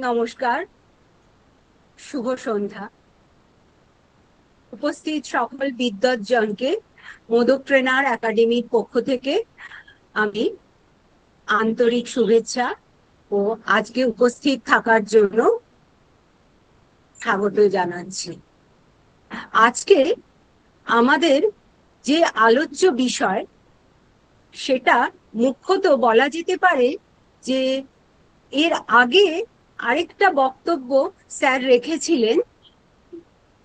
নমস্কার, শুভ সন্ধ্যা। উপস্থিত সকল বিদ্বজ্জনকে মোদক ট্রেনার একাডেমির পক্ষ থেকে আমি আন্তরিক শুভেচ্ছা ও আজকে উপস্থিত থাকার জন্য স্বাগত জানাচ্ছি। আজকে আমাদের যে আলোচ্য বিষয়, সেটা মুখ্যত বলা যেতে পারে যে এর আগে আরেকটা বক্তব্য স্যার রেখেছিলেন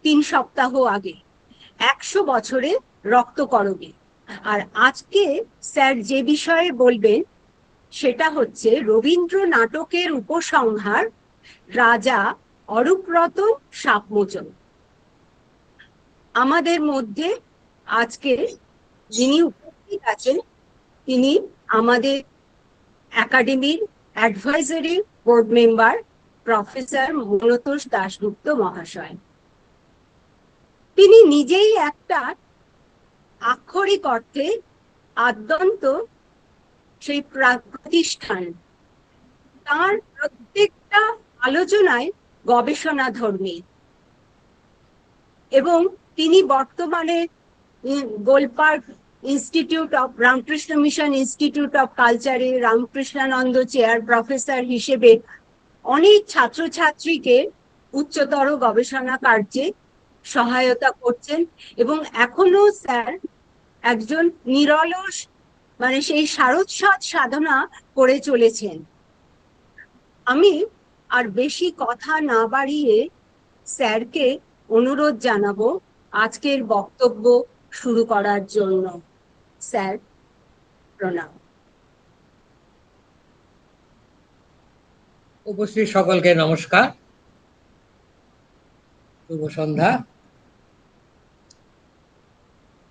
3 সপ্তাহ আগে, 100 বছরের রক্তকরবী। আর আজকে স্যার যে বিষয়ে বলবেন সেটা হচ্ছে রবীন্দ্র নাটকের উপসংহার, রাজা অরূপরতন সাপমোচন। আমাদের মধ্যে আজকে যিনি উপস্থিত আছেন তিনি আমাদের একাডেমির advisory board member professor Manatosh Dasgupta মহাশয়। তিনি নিজেই একটা আক্ষরিক অর্থে আদ্যন্ত সেই প্রতিষ্ঠান। তার প্রত্যেকটা আলোচনায় গবেষণাধর্মী, এবং তিনি বর্তমানে Golpark institute of Ramakrishna mission institute of কালচারে রামকৃষ্ণানন্দ চেয়ার প্রফেসর হিসেবে অনেক ছাত্রছাত্রীকে উচ্চতর গবেষণা কার্যে সহায়তা করছেন, এবং এখনো স্যার একজন নিরলস সেই সারস্বত সাধনা করে চলেছেন। আমি আর বেশি কথা না বাড়িয়ে স্যারকে অনুরোধ জানাবো আজকের বক্তব্য শুরু করার জন্য। স্যার, প্রণাম। উপস্থিত সকলকে নমস্কার, শুভ সন্ধ্যা।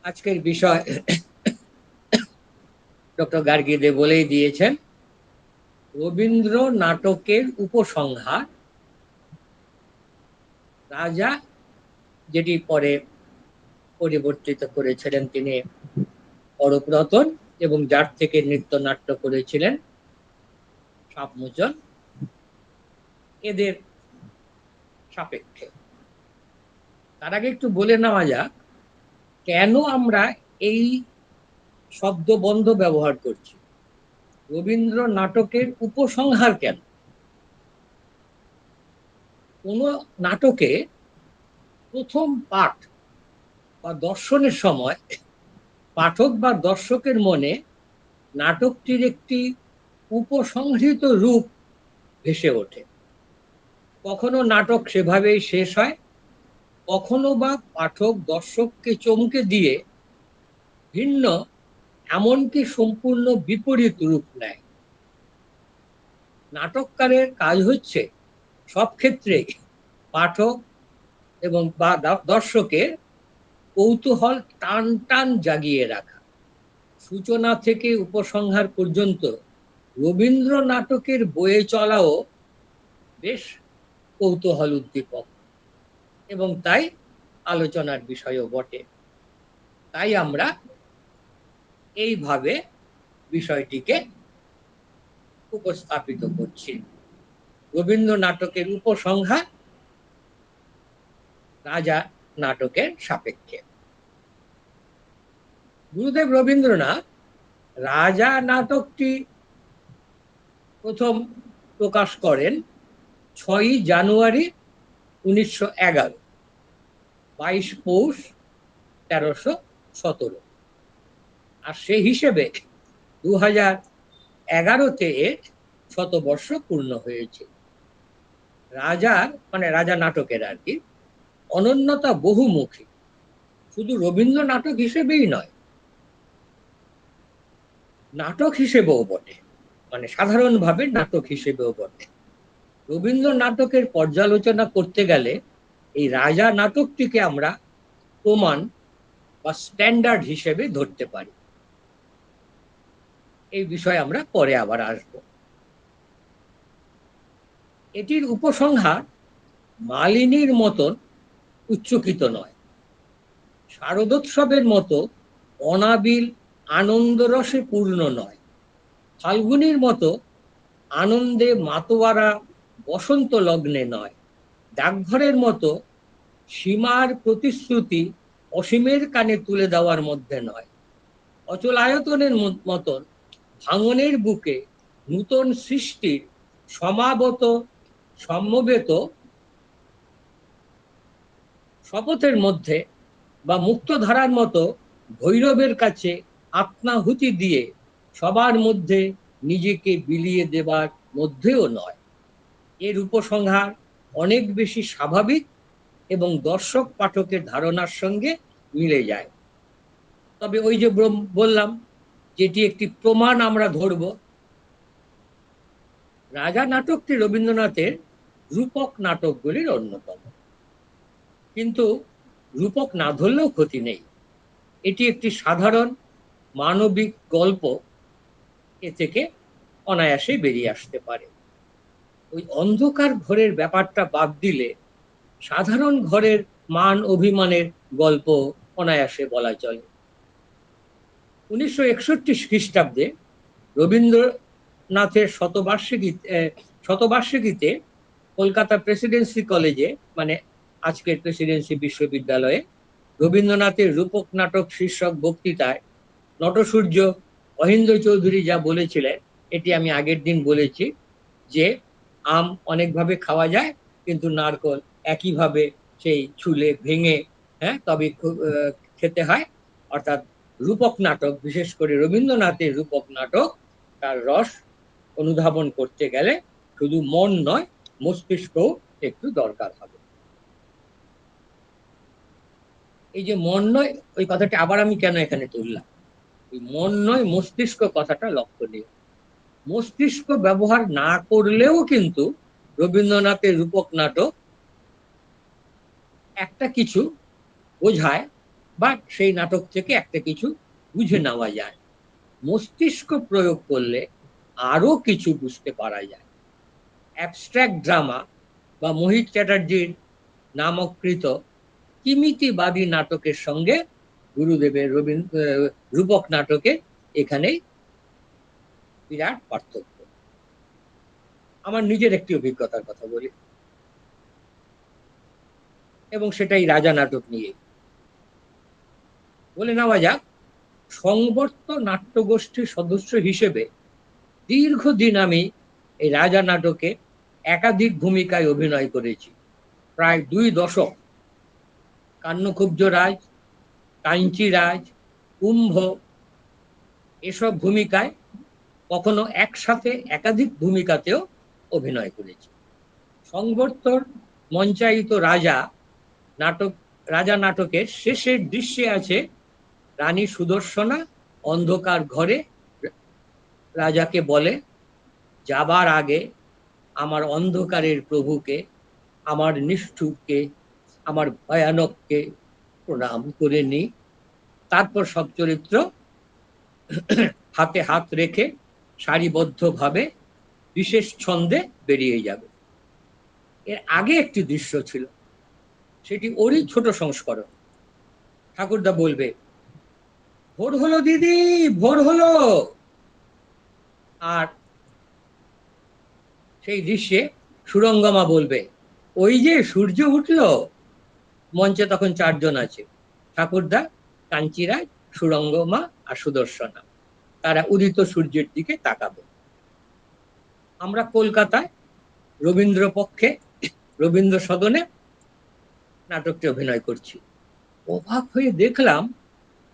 আজকের বিষয় ডক্টর গার্গী দে বলেই দিয়েছেন, রবীন্দ্র নাটকের উপসংহার, রাজা, যেটি পরে পরিবর্তিত করেছিলেন তিনি অরূপরতন, এবং যার থেকে নৃত্যনাট্য করেছিলেন সাপমোচন, এদের সাপেক্ষে। তার আগে একটু বলে নেওয়া যাক কেন আমরা এই শব্দবন্ধ ব্যবহার করছি। রবীন্দ্র নাটকের উপসংহার কেন? কোন নাটকে প্রথম পাঠ বা দর্শনের সময় পাঠক বা দর্শকের মনে নাটকটির একটি উপসংহৃত রূপ ভেসে ওঠে। কখনো নাটক সেভাবেই শেষ হয়, কখনো বা পাঠক দর্শককে চমকে দিয়ে ভিন্ন, এমনকি সম্পূর্ণ বিপরীত রূপ নেয়। নাটককারের কাজ হচ্ছে সব ক্ষেত্রেই পাঠক এবং বা দর্শকের কৌতূহল টান টান জাগিয়ে রাখা। সূচনা থেকে উপসংহার পর্যন্ত রবীন্দ্র নাটকের বয়ে চলাও বেশ কৌতূহল উদ্দীপক, এবং তাই আলোচনার বিষয়ও বটে। তাই আমরা এইভাবে বিষয়টিকে উপস্থাপিত করছি। রবীন্দ্র নাটকের উপসংহার, রাজা নাটকের সাপেক্ষে। গুরুদেব রবীন্দ্রনাথ রাজা নাটকটি প্রথম প্রকাশ করেন 6ই জানুয়ারি 1911, 22 পৌষ 1317, আর সেই হিসেবে 2011-তে এর শতবর্ষ পূর্ণ হয়েছে। রাজার রাজা নাটকের আর কি অনন্যতা বহুমুখী, শুধু রবীন্দ্র নাটক হিসেবেই নয়, নাটক হিসেবেও বটে, সাধারণভাবে নাটক হিসেবেও বটে। রবীন্দ্র নাটকের পর্যালোচনা করতে গেলে এই রাজা নাটকটিকে আমরা প্রমাণ বা স্ট্যান্ডার্ড হিসেবে ধরতে পারি। এই বিষয়ে আমরা পরে আবার আসব। এটির উপসংহার মালিনীর মতন উচ্চকিত নয়, শারদোৎসবের মতো অনাবিল আনন্দরসে পূর্ণ নয়, ফাল্গুনির মতো আনন্দে মাতোয়ারা বসন্ত লগ্নে নয়, ডাকঘরের মতো সীমার প্রতিশ্রুতি অসীমের কানে তুলে দেওয়ার মধ্যে নয়, অচল আয়তনের মতন ভাঙনের বুকে নূতন সৃষ্টির সমাবত সমবেত শপথের মধ্যে, বা মুক্তধারার মতো ভৈরবের কাছে আত্মাহুতি দিয়ে সবার মধ্যে নিজেকে বিলিয়ে দেবার মধ্যেও নয়। এর উপসংহার অনেক বেশি স্বাভাবিক এবং দর্শক পাঠকের ধারণার সঙ্গে মিলে যায়। তবে ওই যে বললাম, যেটি একটি প্রমাণ আমরা ধরব, রাজা নাটকটি রবীন্দ্রনাথের রূপক নাটকগুলির অন্যতম। কিন্তু রূপক না ধরলেও ক্ষতি নেই, এটি একটি সাধারণ মানবিক গল্প, এ থেকে অনায়াসে বেরিয়ে আসতে পারে। ওই অন্ধকার ঘরের ব্যাপারটা বাদ দিলে সাধারণ ঘরের মান অভিমানের গল্প অনায়াসে বলা চলে। 1961 খ্রিস্টাব্দে রবীন্দ্রনাথের শতবার্ষিকীতে কলকাতা প্রেসিডেন্সি কলেজে, মানে আজকের প্রেসিডেন্সি বিশ্ববিদ্যালয়ে, রবীন্দ্রনাথের রূপক নাটক শীর্ষক বক্তৃতায় নটসূর্য মহেন্দ্র চৌধুরী যা বলেছিলেন, এটি আমি আগের দিন বলেছি, যে আম অনেকভাবে খাওয়া যায়, কিন্তু নারকল একইভাবে সেই ছুলে ভেঙে তবে খেতে হয়। অর্থাৎ রূপক নাটক, বিশেষ করে রবীন্দ্রনাথের রূপক নাটক, তার রস অনুধাবন করতে গেলে শুধু মন নয়, মস্তিষ্কও একটু দরকার হবে। এই যে মন নয়, ওই কথাটা আবার আমি কেন এখানে তুললাম, এই মন নয় মস্তিষ্ক কথাটা লক্ষণীয়। মস্তিষ্ক ব্যবহার না করলেও কিন্তু রবীন্দ্রনাথের রূপক নাটক একটা কিছু বোঝায়, বা সেই নাটক থেকে একটা কিছু বুঝে নেওয়া যায়। মস্তিষ্ক প্রয়োগ করলে আরো কিছু বুঝতে পারা যায়। অ্যাবস্ট্রাক্ট ড্রামা বা মোহিত চ্যাটার্জির নামকৃত কিমিতিবাদী নাটকের সঙ্গে গুরুদেবের রূপক নাটকের এখানেই বিরাট পার্থক্য। আমার নিজের একটি অভিজ্ঞতার কথা বলি, এবং সেটাই রাজা নাটক নিয়ে। বলে নেওয়া যাক, সংবর্ত নাট্যগোষ্ঠীর সদস্য হিসেবে দীর্ঘদিন আমি এই রাজা নাটকে একাধিক ভূমিকায় অভিনয় করেছি, প্রায় 2 দশক। কান্নকুব্জ রাজ, কাঞ্চি রাজ, কুম্ভ, এসব ভূমিকায়, কখনো একসাথে একাধিক ভূমিকাতেও অভিনয় করেছি। সংবর্তর মঞ্চায়িত রাজা নাটকের শেষের দৃশ্যে আছে রানী সুদর্শনা অন্ধকার ঘরে রাজাকে বলে, যাবার আগে আমার অন্ধকারের প্রভুকে, আমার নিষ্ঠুরকে, আমার ভয়ানককে প্রণাম করে নি। তারপর সব চরিত্র হাতে হাত রেখে সারিবদ্ধভাবে বিশেষ ছন্দে বেরিয়ে যাবে। এর আগে একটি দৃশ্য ছিল, সেটি ওরই ছোট সংস্করণ। ঠাকুরদা বলবে, ভোর হলো দিদি, ভোর হলো। আর সেই দৃশ্যে সুরঙ্গমা বলবে, ওই যে সূর্য উঠলো। মঞ্চে তখন 4 জন আছে, ঠাকুরদা, কাঞ্চিরাজ, সুরঙ্গমা আর সুদর্শনা। তারা উদিত সূর্যের দিকে তাকাবে। আমরা কলকাতায় রবীন্দ্র পক্ষে, রবীন্দ্র সদনে নাটকটি অভিনয় করছি। অবাক হয়ে দেখলাম,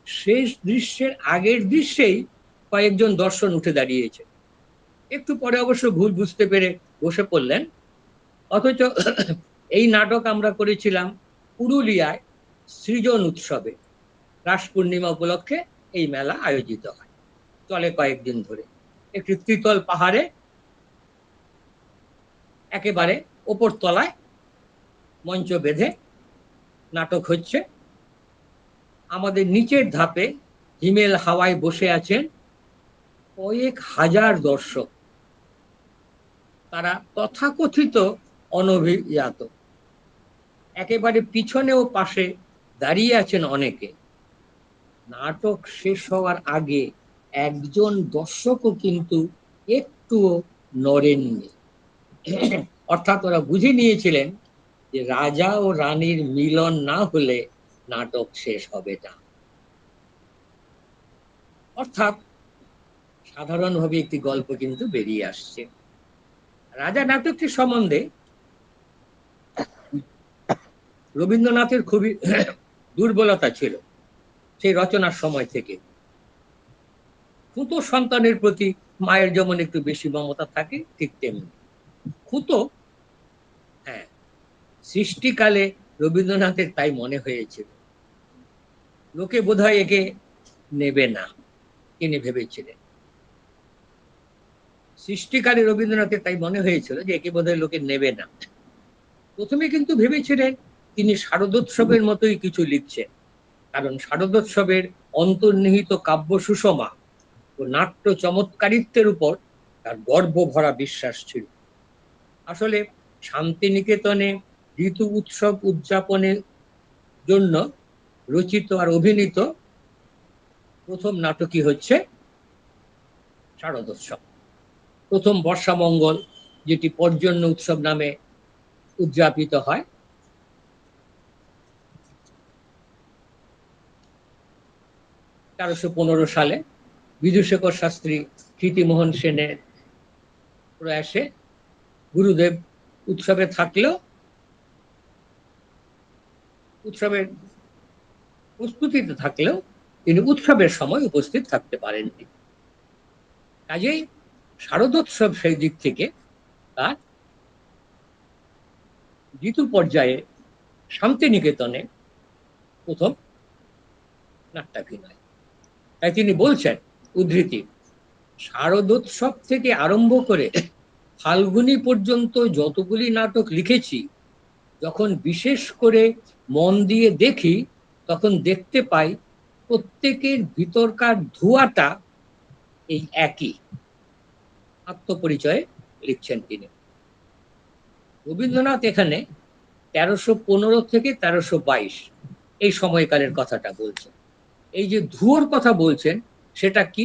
শেষ দৃশ্যের আগের দৃশ্যেই কয়েকজন দর্শন উঠে দাঁড়িয়েছে। একটু পরে অবশ্য ভুল বুঝতে পেরে বসে পড়লেন। অথচ এই নাটক আমরা করেছিলাম পুরুলিয়ায় সৃজন উৎসবে। রাস পূর্ণিমা উপলক্ষে এই মেলা আয়োজিত হয়, চলে কয়েকদিন ধরে। একটি ত্রিতল পাহাড়ে একেবারে ওপর তলায় মঞ্চ বেঁধে নাটক হচ্ছে। আমাদের নিচের ধাপে হিমেল হাওয়ায় বসে আছেন কয়েক হাজার দর্শক, তারা তথাকথিত অনভিজাত। একেবারে পিছনে ও পাশে দাঁড়িয়ে আছেন অনেকে। নাটক শেষ হওয়ার আগে একজন দর্শকও কিন্তু একটুও নড়েননি। অর্থাৎ ওরা বুঝে নিয়েছিলেন যে রাজা ও রানীর মিলন না হলে নাটক শেষ হবে না। অর্থাৎ সাধারণভাবে একটি গল্প কিন্তু বেরিয়ে আসছে। রাজা নাটকটি সম্বন্ধে রবীন্দ্রনাথের খুবই দুর্বলতা ছিল সেই রচনার সময় থেকে। খুঁতো সন্তানের প্রতি মায়ের যেমন একটু বেশি মমতা থাকে, ঠিক তেমনি খুঁতো, হ্যাঁ, সৃষ্টিকালে রবীন্দ্রনাথের তাই মনে হয়েছিল লোকে বোধহয় একে নেবে না, তিনি ভেবেছিলেন। সৃষ্টিকালে রবীন্দ্রনাথের তাই মনে হয়েছিল যে একে বোধহয় লোকে নেবে না। প্রথমে কিন্তু ভেবেছিলেন তিনি শারদোৎসবের মতোই কিছু লিখছেন, কারণ শারদোৎসবের অন্তর্নিহিত কাব্য সুষমা ও নাট্য চমৎকারিত্বের উপর তার গর্ব ভরা বিশ্বাস ছিল। আসলে শান্তিনিকেতনে ঋতু উৎসব উদযাপনের জন্য রচিত আর অভিনীত প্রথম নাটকই হচ্ছে শারদোৎসব। প্রথম বর্ষামঙ্গল, যেটি পর্জন্য উৎসব নামে উদযাপিত হয়, 1315 সালে বিধুশেখর শাস্ত্রী কীর্তিমোহন সেনের প্রয়াসে গুরুদেব উৎসবে থাকলেও উৎসবের প্রস্তুতিতে থাকলেও তিনি উৎসবের সময় উপস্থিত থাকতে পারেননি। কাজেই শারদোৎসব সেই দিক থেকে তার ঋতু পর্যায়ে শান্তিনিকেতনে প্রথম নাট্যাভিনয়। তাই তিনি বলছেন, উদ্ধৃতি, শারদোৎসব থেকে আরম্ভ করে ফাল্গুনী পর্যন্ত যতগুলি নাটক লিখেছি, যখন বিশেষ করে মন দিয়ে দেখি তখন দেখতে পাই প্রত্যেকের ভিতরকার ধোঁয়াটা এই একই। আত্মপরিচয়ে লিখছেন তিনি। রবীন্দ্রনাথ এখানে 1315 থেকে 1322 এই সময়কালের কথাটা বলছেন। এই যে ধুয়োর কথা বলছেন, সেটা কি?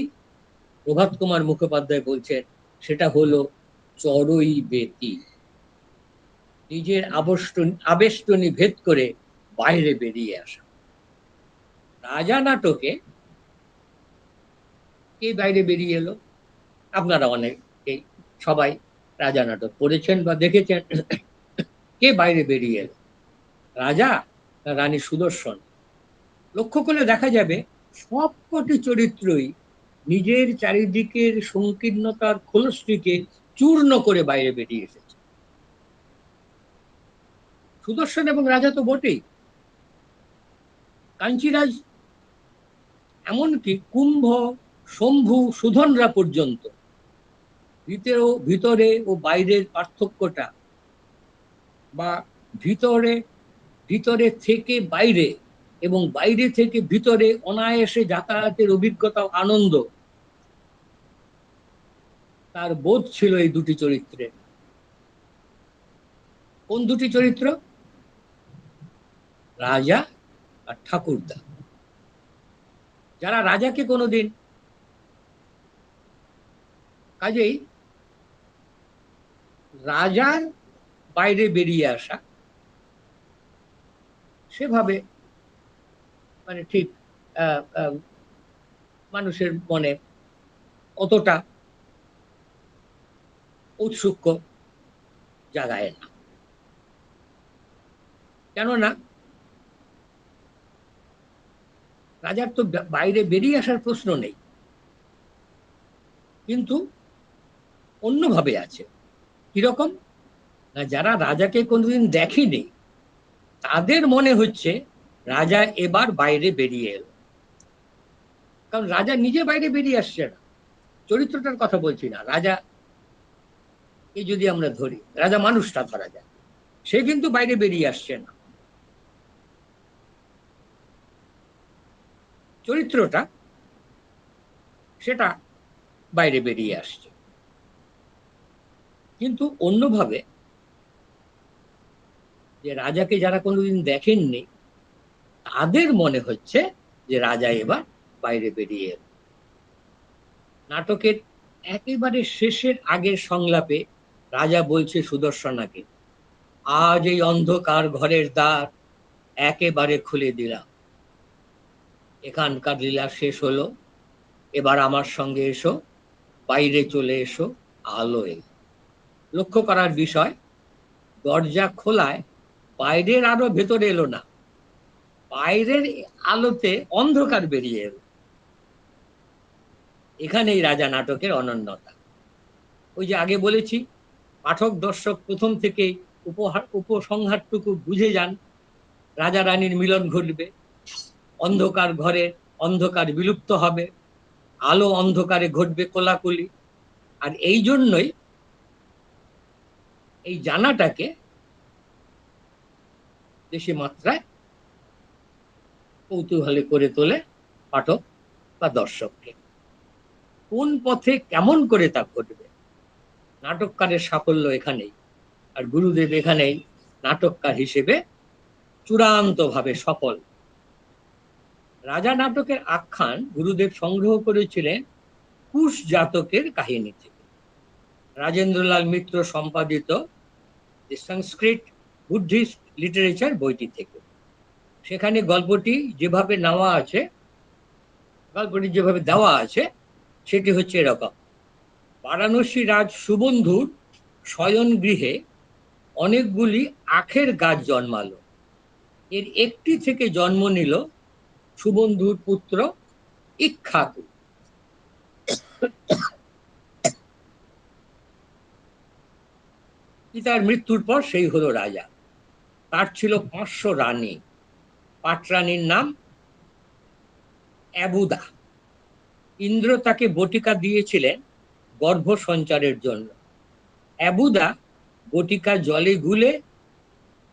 প্রভাত কুমার মুখোপাধ্যায় বলছেন সেটা হলো চড়ই বেতি, নিজের আবেষ্টনী ভেদ করে বাইরে বেরিয়ে আসা। রাজা নাটকে কে বাইরে বেরিয়ে এলো? আপনারা অনেকে সবাই রাজা নাটক পড়েছেন বা দেখেছেন। কে বাইরে বেরিয়ে এলো? রাজা না রানী সুদর্শন? লক্ষ্য করলে দেখা যাবে সবকটি চরিত্রই নিজের চারিদিকের সংকীর্ণতার খোলসটিকে চূর্ণ করে বাইরে বেরিয়ে এসেছে। সুদর্শন এবং রাজা তো বটেই, কাঞ্চিরাজ, এমনকি কুম্ভ, শম্ভু, সুধনরা পর্যন্ত ভিতরে ও বাইরের পার্থক্যটা, বা ভিতরে ভিতরে থেকে বাইরে এবং বাইরে থেকে ভিতরে অনায়াসে যাতায়াতের অভিজ্ঞতা, আনন্দ, তার বোধ ছিল এই দুটি চরিত্রে। কোন দুটি চরিত্র? রাজা আর ঠাকুরদা। যারা রাজাকে কোনোদিন, কাজেই রাজার বাইরে বেরিয়ে আসা সেভাবে মানে ঠিক মানুষের মনে অতটা ঔৎসুক্য জাগায় না। কেননা রাজার তো বাইরে বেরিয়ে আসার প্রশ্ন নেই, কিন্তু অন্যভাবে আছে। কিরকম না, যারা রাজাকে কোনোদিন দেখেনি তাদের মনে হচ্ছে রাজা এবার বাইরে বেরিয়ে এলো। কারণ রাজা নিজে বাইরে বেরিয়ে আসছে না, চরিত্রটার কথা বলছি না, রাজা এই যদি আমরা ধরি, রাজা মানুষটা ধরা যায়, সে কিন্তু বাইরে বেরিয়ে আসছে না, চরিত্রটা সেটা বাইরে বেরিয়ে আসছে। কিন্তু অন্যভাবে যে রাজাকে যারা কোনোদিন দেখেননি তাদের মনে হচ্ছে যে রাজা এবার বাইরে বেরিয়ে এল। নাটকের একেবারে শেষের আগের সংলাপে রাজা বলছে সুদর্শনাকে, আজ এই অন্ধকার ঘরের দ্বার একেবারে খুলে দিলাম। এখানকার লীলা শেষ হলো, এবার আমার সঙ্গে এসো, বাইরে চলে এসো, আলোয়। লক্ষ্য করার বিষয়, দরজা খোলায় বাইরের আলো ভেতরে এলো না, বাইরের আলোতে অন্ধকার বেরিয়ে এলো। এখানেই রাজা নাটকের অনন্যতা। ওই যে আগে বলেছি, পাঠক দর্শক প্রথম থেকেই উপসংহারটুকু বুঝে যান, রাজা রানীর মিলন ঘটবে, অন্ধকার ঘরে অন্ধকার বিলুপ্ত হবে, আলো অন্ধকারে ঘটবে কোলাকুলি। আর এই জন্যই এই জানাটাকে বেশি মাত্রায় কৌতূহলী করে তোলে পাঠক বা দর্শককে। কোন পথে কেমন করে তা ঘটবে, নাটককারের সাফল্য এখানেই। আর গুরুদেব এখানেই নাটককার হিসেবে চূড়ান্ত ভাবে সফল। রাজা নাটকের আখ্যান গুরুদেব সংগ্রহ করেছিলেন কুশ জাতকের কাহিনী থেকে, রাজেন্দ্রলাল মিত্র সম্পাদিত সংস্কৃত বুদ্ধিস্ট লিটারেচার বইটি থেকে। সেখানে গল্পটি যেভাবে দেওয়া আছে সেটি হচ্ছে এরকম: বারাণসী রাজ সুবন্ধুর শয়ন গৃহে অনেকগুলি আখের গাছ জন্মালো। এর একটি থেকে জন্ম নিল সুবন্ধুর পুত্র ইক্ষ্বাকু। পিতার মৃত্যুর পর সেই হলো রাজা। তার ছিল 500 রানী। পাটরানীর নাম অ্যাবুদা। ইন্দ্র তাকে বটিকা দিয়েছিলেন গর্ভ সঞ্চারের জন্য। অ্যাবুদা বটিকা জলে গুলে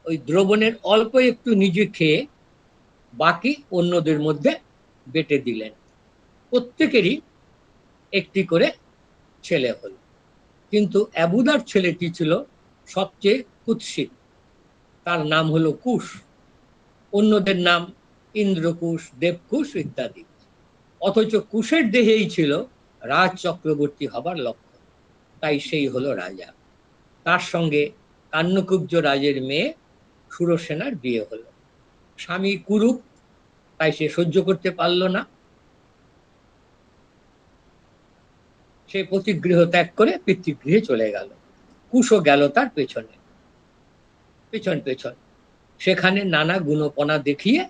ওই দ্রবণের অল্প একটু নিজে খেয়ে বাকি অন্যদের মধ্যে বেটে দিলেন। প্রত্যেকেরই একটি করে ছেলে হল, কিন্তু অ্যাবুদার ছেলেটি ছিল সবচেয়ে কুৎসিত। তার নাম হলো কুশ। অন্যদের নাম ইন্দ্রকুশ, দেবকুশ ইত্যাদি। অথচ কুশের দেহেই ছিল রাজ চক্রবর্তী হবার লক্ষ্য, তাই সেই হলো রাজা। তার সঙ্গে কান্যকুব্জ রাজের মেয়ে সুরসেনার বিয়ে হলো। স্বামী কুরুপ, তাই সে সহ্য করতে পারল না, সে পতিগৃহ ত্যাগ করে পিতৃগৃহে চলে গেল। কুশও গেল তার পেছন পেছন। সেখানে নানা গুণপনা দেখিয়ে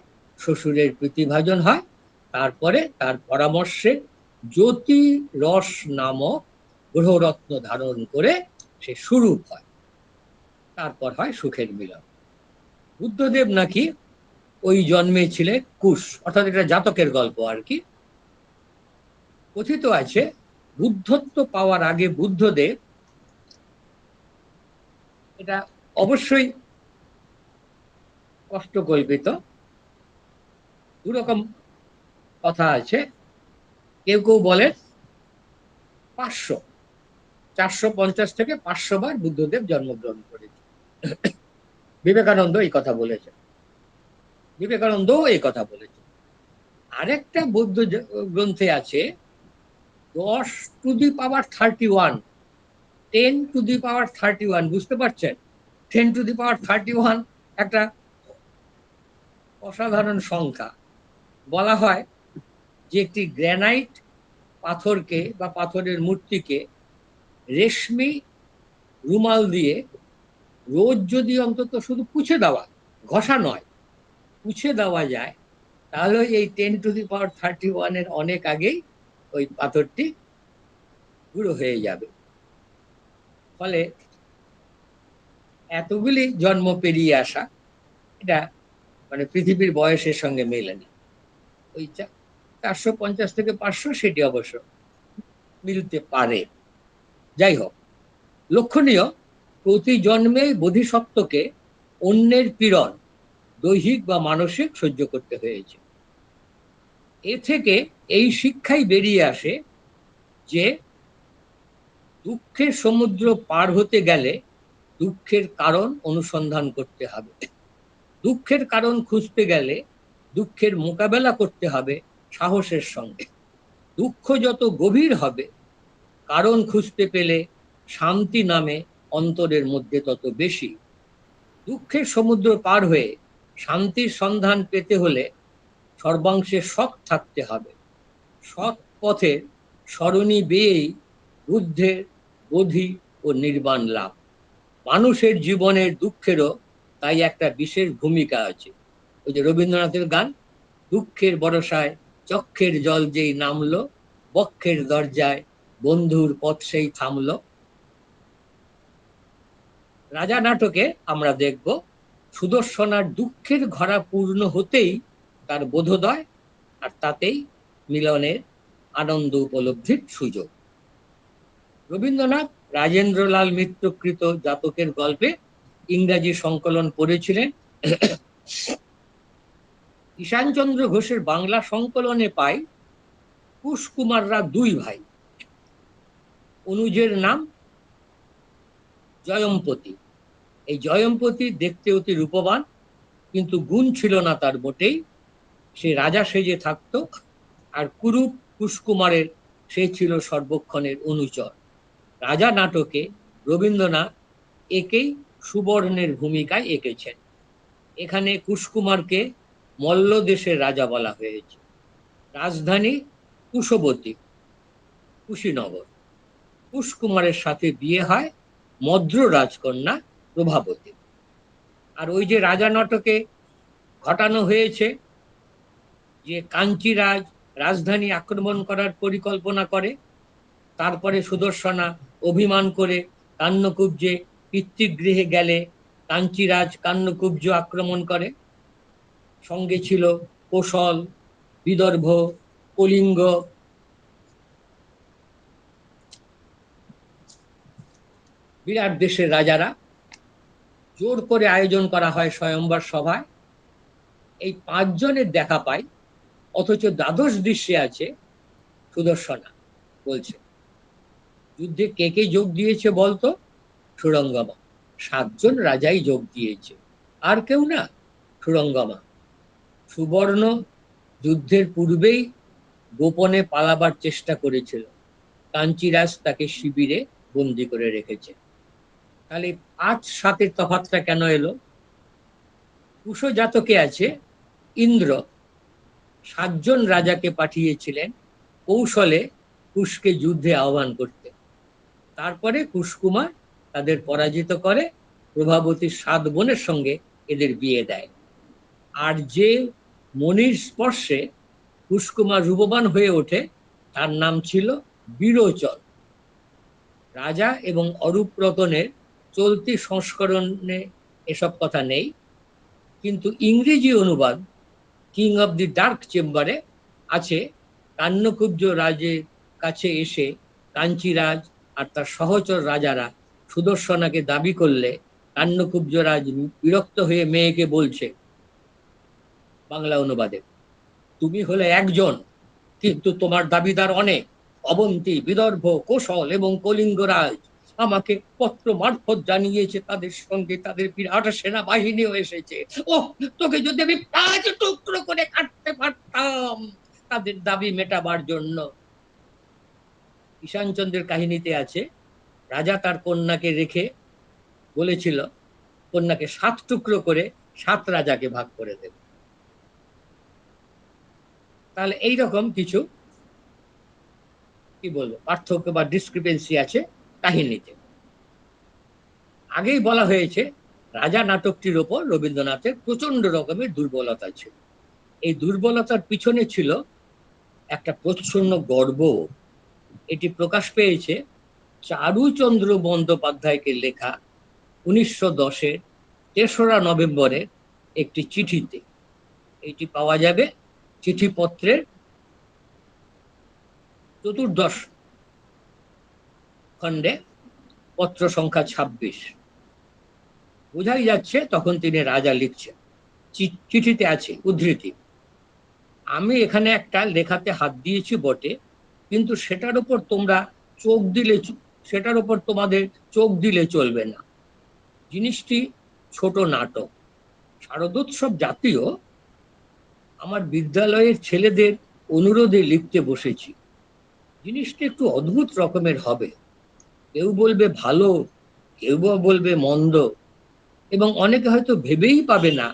শ্বশুরের প্রীতিভাজন হয়। তারপরে তার পরামর্শে জ্যোতি রস নামক গ্রহরত্ন ধারণ করে সে সুরূপ হয়। তারপর হয় সুখের মিলন। বুদ্ধদেব নাকি ওই জন্মে ছিলেন কুশ, অর্থাৎ এটা জাতকের গল্প আর কি। কথিত আছে বুদ্ধত্ব পাওয়ার আগে বুদ্ধদেব, এটা অবশ্যই কষ্টকল্পিত, দুরকম কথা আছে। কেউ কেউ বলেন 500, 450 থেকে 500 বার বুদ্ধদেব জন্মগ্রহণ করেছেন। বিবেকানন্দও এই কথা বলেছেন। আরেকটা বৌদ্ধ গ্রন্থে আছে 10^31, 10^31, বুঝতে পারছেন? 10^31 একটা অসাধারণ সংখ্যা। বলা হয় যে একটি গ্রানাইট পাথরকে বা পাথরের মূর্তিকে রেশমি রুমাল দিয়ে রোজ যদি অন্তত শুধু পুছে দেওয়া, ঘষা নয়, পুছে দেওয়া যায়, তাহলে এই 10^31 অনেক আগেই ওই পাথরটি গুঁড়ো হয়ে যাবে। ফলে এতগুলি জন্ম পেরিয়ে আসা, এটা মানে পৃথিবীর বয়সের সঙ্গে মেলে না। ওই 450 থেকে 500 সেটি অবশ্য মিলতে পারে। যাই হোক, লক্ষণীয়, প্রতি জন্মে বোধিসত্ত্বকে অন্যের পীড়ন, দৈহিক বা মানসিক, সহ্য করতে হয়েছে। এ থেকে এই শিক্ষাই বেরিয়ে আসে যে দুঃখের সমুদ্র পার হতে গেলে দুঃখের কারণ অনুসন্ধান করতে হবে। দুঃখের কারণ খুঁজতে গেলে দুঃখের মোকাবেলা করতে হবে সাহসের সঙ্গে। দুঃখ যত গভীর হবে, কারণ খুঁজতে পেলে শান্তি নামে অন্তরের মধ্যে তত বেশি। দুঃখের সমুদ্র পার হয়ে শান্তির সন্ধান পেতে হলে সর্বাংশে সৎ থাকতে হবে। সৎ পথের সরণি বেয়েই বুদ্ধের বোধি ও নির্বাণ লাভ। মানুষের জীবনের দুঃখেরও তাই একটা বিশেষ ভূমিকা আছে। ওই যে রবীন্দ্রনাথের গান, দুঃখের বরসায় চক্ষের জল যেই নামলো, বক্ষের দরজায় বন্ধুর পথ সেই থামলো। রাজা নাটকে আমরা দেখব সুদর্শনার দুঃখের ঘরা পূর্ণ হতেই তার বোধোদয়, আর তাতেই মিলনের আনন্দ উপলব্ধির সুযোগ। রবীন্দ্রনাথ রাজেন্দ্রলাল মিত্রকৃত জাতকের গল্পে ইংরাজি সংকলন পড়েছিলেন। ঈশানচন্দ্র ঘোষের বাংলা সংকলনে পাই কুশকুমাররা দুই ভাই। অনুজের নাম জয়ম্পতি। এই জয়ম্পতি দেখতে অতি রূপবান, কিন্তু গুণ ছিল না তার মোটেই। সে রাজা সেজে থাকত, আর কুরূপ কুশকুমারের সে ছিল সর্বক্ষণের অনুচর। রাজা নাটকে রবীন্দ্রনাথ একেই সুবর্ণের ভূমিকায় এঁকেছেন। এখানে কুশকুমারকে মল্ল দেশের রাজা বলা হয়েছে। রাজধানী কুশবতী, কুশীনগর। কুশকুমারের সাথে বিয়ে হয় মদ্র রাজকন্যা প্রভাবতী। আর ওই যে রাজা নাটকে ঘটানো হয়েছে যে কাঞ্চিরাজ রাজধানী আক্রমণ করার পরিকল্পনা করে, তারপরে সুদর্শনা অভিমান করে কান্যকুব্জে পিতৃগৃহে গেলে কাঞ্চিরাজ কান্যকুব্জ আক্রমণ করে। সঙ্গে ছিল কোশল, বিদর্ভ, কলিঙ্গ। বিরাট দেশের রাজারা, জোর করে আয়োজন করা হয় স্বয়ম্বর সভায়। এই 5 জনের দেখা পাই, অথচ দ্বাদশ দৃশ্যে আছে সুদর্শনা। বলছে, যুদ্ধে কে কে যোগ দিয়েছে বলতো? সুরঙ্গমা। 7 জন রাজাই যোগ দিয়েছে, আর কেউ না। সুরঙ্গমা। সুবর্ণ যুদ্ধের পূর্বেই গোপনে পালাবার চেষ্টা করেছিল, কাঞ্চিরাজ তাকে শিবিরে বন্দি করে রেখেছে। তাহলে 5-7-এর তফাৎটা কেন এলো? কুশ জাতকে আছে ইন্দ্র 7 জন রাজাকে পাঠিয়েছিলেন কৌশলে কুশকে যুদ্ধে আহ্বান করতে। তারপরে কুশকুমার তাদের পরাজিত করে প্রভাবতীর 7 বোনের সঙ্গে এদের বিয়ে দেয়। আর যে মণির স্পর্শে কুশকুমার রূপবান হয়ে ওঠে, তার নাম ছিল বিরোচন। রাজা এবং অরূপ রতনের চলতি সংস্করণে এসব কথা নেই, কিন্তু ইংরেজি অনুবাদ কিং অব দি ডার্ক চেম্বারে আছে কান্যকুব্জ রাজের কাছে এসে কাঞ্চিরাজ আর তার সহচর রাজারা সুদর্শনাকে দাবি করলে কান্যকুব্জ রাজ বিরক্ত হয়ে মেয়েকে বলছে, বাংলা অনুবাদে, তুমি হলে একজন, কিন্তু তোমার দাবিদার অনেক। অবন্তী, বিদর্ভ, কোশল এবং কলিঙ্গরাজ আমাকে পত্র মারফত জানিয়েছে তাদের সঙ্গে তাদের বিরাট সেনাবাহিনীও এসেছে। ও, তোকে যদি আমি 5 টুকরো করে কাটতে পারতাম তাদের দাবি মেটাবার জন্য। ঈশানচন্দ্রের কাহিনীতে আছে রাজা তার কন্যাকে রেখে বলেছিল কন্যাকে 7 টুকরো করে 7 রাজাকে ভাগ করে দেবে। তাহলে এইরকম কিছু কি বলবো পার্থক্য বা ডিসক্রিপেন্সি আছে কাহিনীতে। আগেই বলা হয়েছে রাজা নাটকটির ওপর রবীন্দ্রনাথের প্রচন্ড রকমের দুর্বলতা ছিল। এই দুর্বলতার পিছনে ছিল একটা প্রচ্ছন্ন গর্ব। এটি প্রকাশ পেয়েছে চারুচন্দ্র বন্দ্যোপাধ্যায়কে লেখা 1910-এর 3রা নভেম্বরের একটি চিঠিতে। এটি পাওয়া যাবে চিঠিপত্রের 14th খণ্ডে, পত্র সংখ্যা 26। বোঝাই যাচ্ছে তখন তিনি রাজা লিখছেন। চিঠিতে আছে উদ্ধৃতি, আমি এখানে একটা লেখাতে হাত দিয়েছি বটে, কিন্তু সেটার উপর তোমাদের চোখ দিলে চলবে না। জিনিসটি ছোট নাটক, শারদোৎসব জাতীয়। আমার বিদ্যালয়ের ছেলেদের অনুরোধে লিখতে বসেছি। জিনিসটা একটু অদ্ভুত রকমের হবে, কেউ বলবে ভালো, কেউ বা বলবে মন্দ, এবং অনেকে হয়তো ভেবেই পাবে না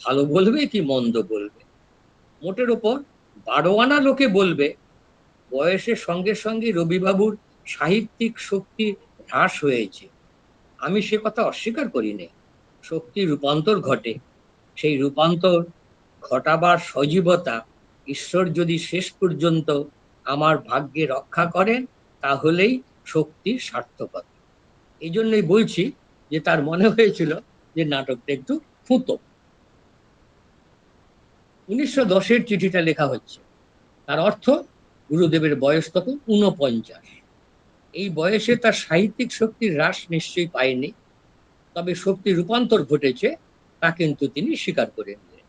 ভালো বলবে কি মন্দ বলবে। মোটের ওপর 12 আনা লোকে বলবে বয়সের সঙ্গে সঙ্গে রবিবাবুর সাহিত্যিক শক্তি হ্রাস হয়েছে। আমি সে কথা অস্বীকার করি না। শক্তির রূপান্তর ঘটে, সেই রূপান্তর ঘটাবার সজীবতা ঈশ্বর যদি শেষ পর্যন্ত আমার ভাগ্যে রক্ষা করেন, তাহলেই শক্তির সার্থকতা। এই জন্যই বলছি যে তার মনে হয়েছিল যে নাটকটা একটু ফুটো। 1910-এর চিঠিটা লেখা হচ্ছে, তার অর্থ গুরুদেবের বয়স তখন 49। এই বয়সে তার সাহিত্যিক শক্তির হ্রাস নিশ্চয়ই পায়নি, তবে শক্তির রূপান্তর ঘটেছে তা কিন্তু তিনি স্বীকার করে নিলেন।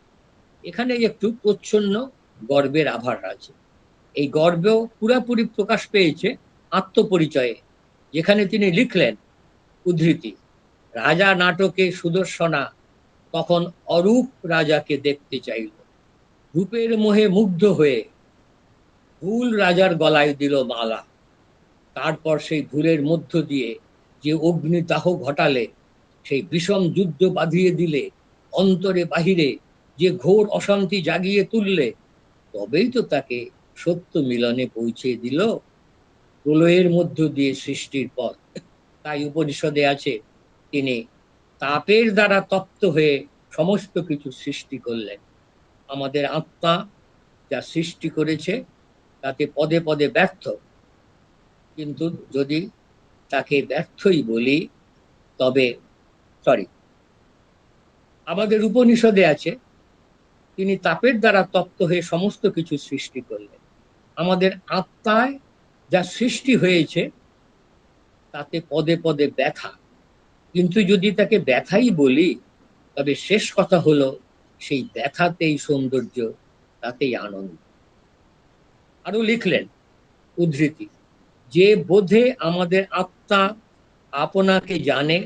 এখানে একটু প্রচ্ছন্ন গর্বের আভাস আছে। এই গর্ব পুরাপুরি প্রকাশ পেয়েছে আত্মপরিচয়ে, যেখানে তিনি লিখলেন, উদ্ধৃতি, রাজা নাটকে সুদর্শনা তখন অরূপ রাজাকে দেখতে চাইল, রূপের মোহে মুগ্ধ হয়ে ভুল রাজার গলায় দিল মালা। তারপর সেই ভুলের মধ্য দিয়ে যে অগ্নিদাহ ঘটালে, সেই বিষম যুদ্ধ বাঁধিয়ে দিলে, অন্তরে বাহিরে যে ঘোর অশান্তি জাগিয়ে তুললে, তবেই তো তাকে সত্য মিলনে পৌঁছে দিল প্রলয়ের মধ্য দিয়ে সৃষ্টির পথ। তাই উপনিষদে আছে, তিনি তাপের দ্বারা তপ্ত হয়ে সমস্ত কিছু সৃষ্টি করলেন। আমাদের আত্মা যা সৃষ্টি করেছে তাতে পদে পদে ব্যর্থ, কিন্তু যদি তাকে ব্যর্থই বলি তবে সরি, আমাদের উপনিষদে আছে, তিনি তাপের দ্বারা তপ্ত হয়ে সমস্ত কিছু সৃষ্টি করলেন। আমাদের আত্মায় যা সৃষ্টি হয়েছে তাতে পদে পদে ব্যথা, কিন্তু যদি তাকে ব্যথাই বলি তবে শেষ কথা হলো সেই ব্যথাতেই সৌন্দর্য, তাতেই আনন্দ। আরো লিখলেন, উদ্ধৃতি, যে বোধে আমাদের আত্মা আপনাকে জানে,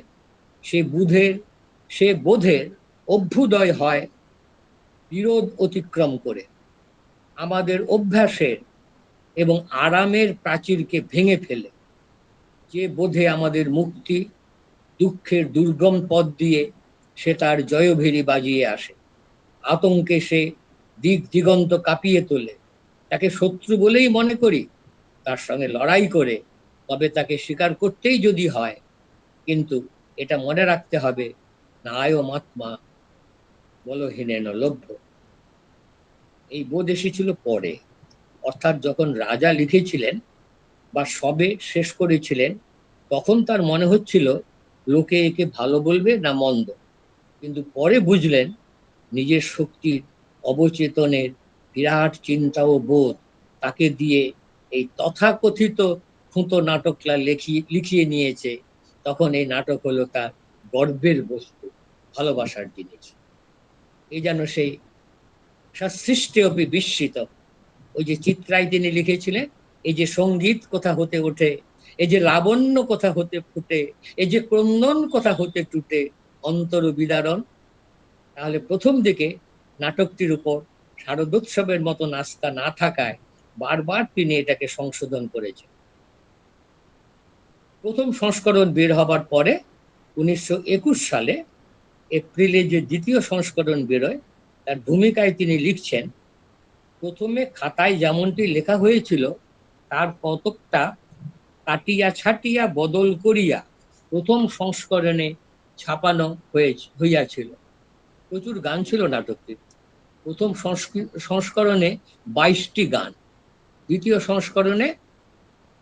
সে বোধের অভ্যুদয় হয় বিরোধ অতিক্রম করে, আমাদের অভ্যাসের এবং আরামের প্রাচীরকে ভেঙে ফেলে। যে বোধে আমাদের মুক্তি দুঃখের দুর্গম পথ দিয়ে সে তার জয়ভেরি বাজিয়ে আসে, আতঙ্কে সে দিক দিগন্ত কাঁপিয়ে তোলে, তাকে শত্রু বলেই মনে করি, তার সঙ্গে লড়াই করে তবে তাকে স্বীকার করতেই যদি হয়, কিন্তু এটা মনে রাখতে হবে, নায়মাত্মা বলহীনেন লভ্য। এই বোধ এসেছিল পরে, অর্থাৎ যখন রাজা লিখেছিলেন বা সবে শেষ করেছিলেন, তখন তার মনে হচ্ছিল লোকে একে ভালো বলবে না মন্দ, কিন্তু পরে বুঝলেন নিজের শক্তির অবচেতনের বিরাট চিন্তা ও বোধ তাকে দিয়ে এই তথাকথিত খুঁতো নাটকটা লিখিয়ে নিয়েছে। তখন এই নাটক হলো তার গর্বের বস্তু, ভালোবাসার জিনিস। এই যেন সেই সৃষ্টি অপি বিস্মিত, ওই যে চিত্রায় তিনি লিখেছিলেন, এই যে সঙ্গীত কোথা হতে ওঠে, এই যে লাবণ্য কোথা হতে ফুটে, এই যে ক্রন্দন কোথা হতে টুটে, অন্তর বিদারণ। তাহলে প্রথম দিকে নাটকটির উপর শারদোৎসবের মতো আস্থা না থাকায় বারবার তিনি এটাকে সংশোধন করেছেন। প্রথম সংস্করণ বের হবার পরে 1921 সালে এপ্রিলে যে দ্বিতীয় সংস্করণ বেরোয়, তার ভূমিকায় তিনি লিখছেন, প্রথমে খাতায় যেমনটি লেখা হয়েছিল তার কতকটা কাটিয়া ছাটিয়া বদল করিয়া প্রথম সংস্করণে ছাপানো হইয়াছিল। প্রচুর গান ছিল নাটকটির। প্রথম সংস্করণে 22টি গান, দ্বিতীয় সংস্করণে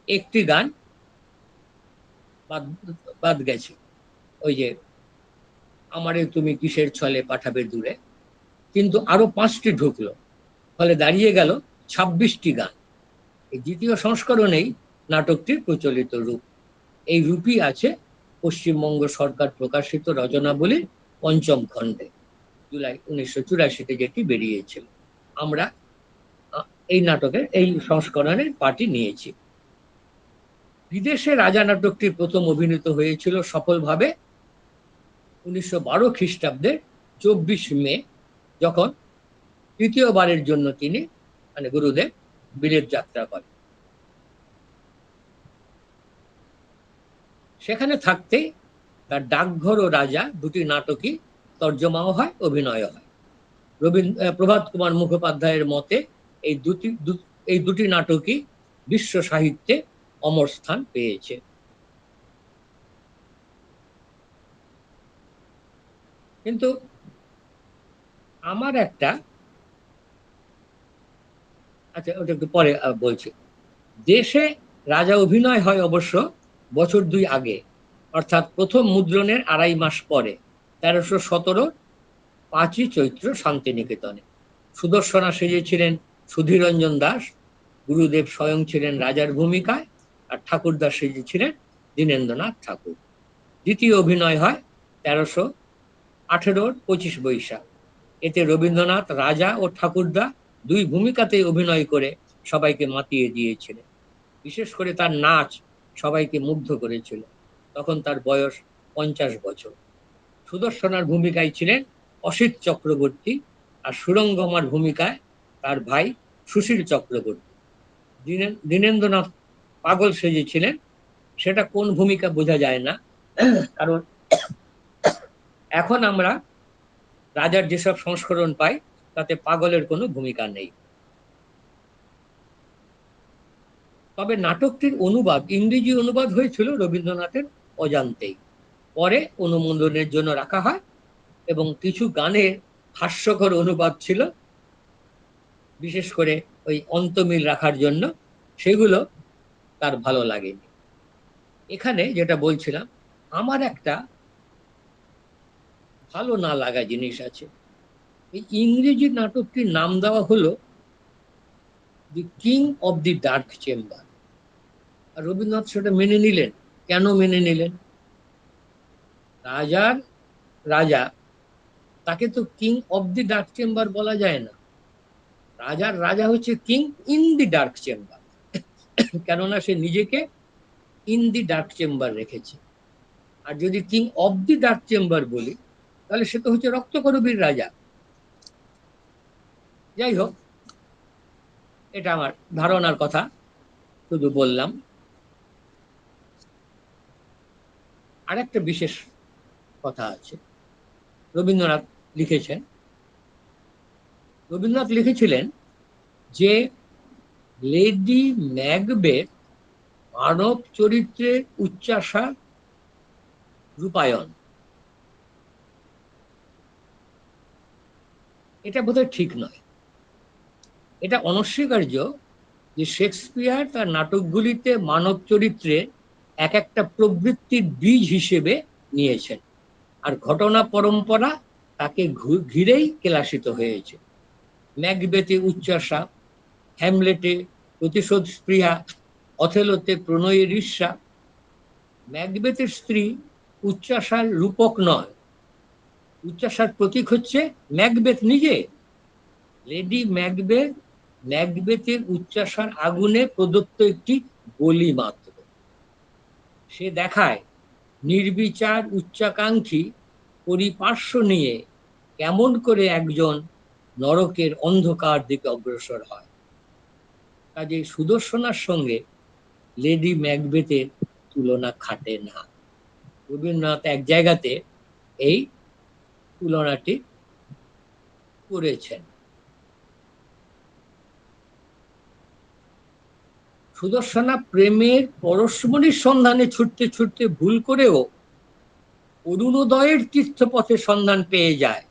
একটি গান বাদ বাদ গেছে, ওই যে আমারে তুমি কিসের ছলে পাঠাবে দূরে, কিন্তু আরো 5টি ঢুকলো, ফলে দাঁড়িয়ে গেল 26টি গান। এই দ্বিতীয় সংস্করণেই নাটকটির প্রচলিত রূপ। এই রূপই আছে পশ্চিমবঙ্গ সরকার প্রকাশিত রচনাবলীর 5ম খণ্ডে, জুলাই 1984-তে যেটি বেরিয়েছিল। আমরা এই নাটকের এই সংস্করণের পার্টি নিয়েছি। বিদেশে রাজা নাটকটি প্রথম অভিনীত হয়েছিল সফলভাবে 1912 খ্রিস্টাব্দের 24 মে, যখন তৃতীয়বারের জন্য তিনি মানে গুরুদেব বিলেত যাত্রা করেন। সেখানে থাকতে তার ডাকঘর ও রাজা দুটি নাটকই তর্জমাও হয়, অভিনয়ও হয়। প্রভাত কুমার মুখোপাধ্যায়ের মতে এই দুটি নাটকই বিশ্ব সাহিত্যে অমর স্থান পেয়েছে। কিন্তু আমার একটা, আচ্ছা ওটা একটু পরে বলছি। দেশে রাজা অভিনয় হয় অবশ্য বছর দুই আগে, অর্থাৎ প্রথম মুদ্রণের 2.5 মাস পরে, 1317 5ই চৈত্র শান্তিনিকেতনে। সুদর্শনা সেজেছিলেন সুধীরঞ্জন দাস, গুরুদেব স্বয়ং ছিলেন রাজার ভূমিকায়, আর ঠাকুরদা সেজেছিলেন দীনেন্দ্রনাথ ঠাকুর। দ্বিতীয় অভিনয় হয় 1318 25 বৈশাখ। এতে রবীন্দ্রনাথ রাজা ও ঠাকুরদা দুই ভূমিকাতেই অভিনয় করে সবাইকে মাতিয়ে দিয়েছিলেন। বিশেষ করে তার নাচ সবাইকে মুগ্ধ করেছিল। তখন তার বয়স 50 বছর। সুদর্শনার ভূমিকায় ছিলেন অসিত চক্রবর্তী, আর সুরঙ্গমার ভূমিকায় তার ভাই সুশীল চক্রবর্তী। দীনেন্দ্রনাথ পাগল সেজেছিলেন, সেটা কোন ভূমিকা বোঝা যায় না, কারণ এখন আমরা রাজার যেসব সংস্করণ পাই তাতে পাগলের কোনো ভূমিকা নেই। তবে নাটকটির অনুবাদ, ইংরেজি অনুবাদ হয়েছিল রবীন্দ্রনাথের অজান্তেই, পরে অনুমোদনের জন্য রাখা হয়, এবং কিছু গানে হাস্যকর অনুবাদ ছিল, বিশেষ করে ওই অন্তমিল রাখার জন্য, সেগুলো তার ভালো লাগেনি। এখানে যেটা বলছিলাম, আমার একটা ভালো না লাগা জিনিস আছে। এই ইংরেজি নাটকটির নাম দেওয়া হলো the king of the dark chamber. আর রবীন্দ্রনাথ সেটা মেনে নিলেন। কেন মেনে নিলেন? রাজার রাজা, তাকে তো king of the dark chamber বলা যায় না। রাজার রাজা হচ্ছে king in the dark chamber, কেননা সে নিজেকে ইন দি ডার্ক চেম্বার রেখেছে। আর যদি king of the dark chamber বলি, তাহলে সে তো হচ্ছে রক্তকরবীর রাজা। যাই হোক, এটা আমার ধারণার কথা, শুধু বললাম। আরেকটা বিশেষ কথা আছে। রবীন্দ্রনাথ লিখেছেন, রবীন্দ্রনাথ লিখেছিলেন যে লেডি ম্যাকবেথ মানব চরিত্রের উচ্চাশা রূপায়ণ। এটা বোধহয় ঠিক নয়। এটা অনস্বীকার্য যে শেক্সপিয়ার তার নাটকগুলিতে মানব চরিত্রে এক একটা প্রবৃত্তির বীজ হিসেবে নিয়েছেন, আর ঘটনা পরম্পরা তাকে ঘিরেই কেলাসিত হয়েছে। ম্যাকবেথে উচ্চাশা, হ্যামলেটে প্রতিশোধ স্পৃহা, অথেলোতে প্রণয়ের ঈর্ষা। ম্যাকবেথের স্ত্রী উচ্চাশার রূপক নয়, উচ্চাশার প্রতীক হচ্ছে ম্যাকবেথ নিজে। লেডি ম্যাকবেথ ম্যাকবেথের উচ্চাশার আগুনে প্রদত্ত একটি বলি মাত্র। সে দেখায় নির্বিচার উচ্চাকাঙ্ক্ষী পরিপার্শ্ব নিয়ে কেমন করে একজন নরকের অন্ধকার দিকে অগ্রসর হয়। কাজে সুদর্শনার সঙ্গে লেডি ম্যাকবেথের তুলনা খাটে না। রবীন্দ্রনাথ এক জায়গাতে এই তুলনাটি করেছেন। সুদর্শনা প্রেমের পরশমণির সন্ধানে ছুটতে ছুটতে ভুল করেও অরুণোদয়ের তীর্থপথে সন্ধান পেয়ে যায়,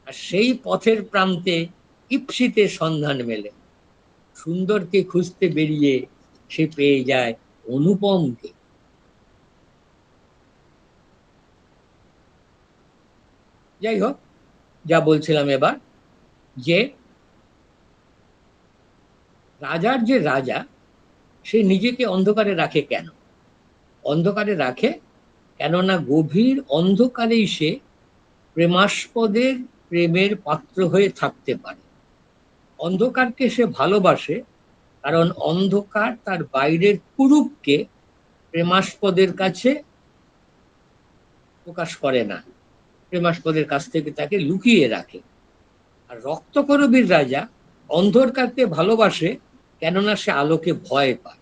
আর সেই পথের প্রান্তে ইপ্সিতে সন্ধান মেলে। সুন্দরকে খুঁজতে বেরিয়ে সে পেয়ে যায় অনুপমকে। যাই হোক, যা বলছিলাম এবার, যে রাজার যে রাজা, সে নিজেকে অন্ধকারে রাখে কেন? অন্ধকারে রাখে কেননা গভীর অন্ধকারেই সে প্রেমাস্পদের প্রেমের পাত্র হয়ে থাকতে পারে। অন্ধকারকে সে ভালোবাসে কারণ অন্ধকার তার বাইরের কুরূপকে প্রেমাস্পদের কাছে প্রকাশ করে না, প্রেমাস্পদের কাছ থেকে তাকে লুকিয়ে রাখে। আর রক্তকরবীর রাজা অন্ধকারকে ভালোবাসে কেননা সে আলোকে ভয় পায়।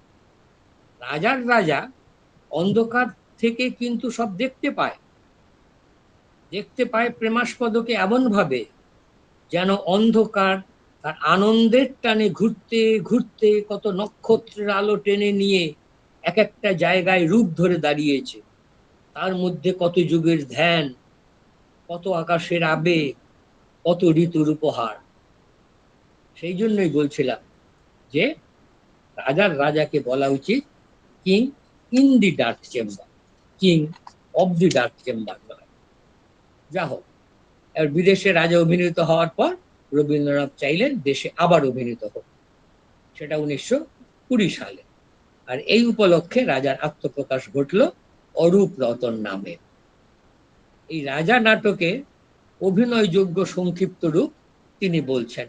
রাজার রাজা অন্ধকার থেকে কিন্তু সব দেখতে পায় প্রেমাস্পদকে এমন ভাবে যেন অন্ধকার তার আনন্দের টানে ঘুরতে ঘুরতে কত নক্ষত্রের আলো টেনে নিয়ে এক একটা জায়গায় রূপ ধরে দাঁড়িয়েছে। তার মধ্যে কত যুগের ধ্যান, কত আকাশের আবেগ, কত ঋতুর উপহার। সেই জন্যই বলছিলাম যে রাজাকে বলা উচিত king in the dark chamber, king of the dark chamber নয়। যা হোক, বিদেশে রাজা অভিনীত হওয়ার পর রবীন্দ্রনাথ চাইলেন দেশে আবার অভিনীত হোক, সেটা 1920 সালে। আর এই উপলক্ষে রাজার আত্মপ্রকাশ ঘটল অরূপ রতন নামে। এই রাজা নাটকে অভিনয়যোগ্য সংক্ষিপ্ত রূপ তিনি বলছেন।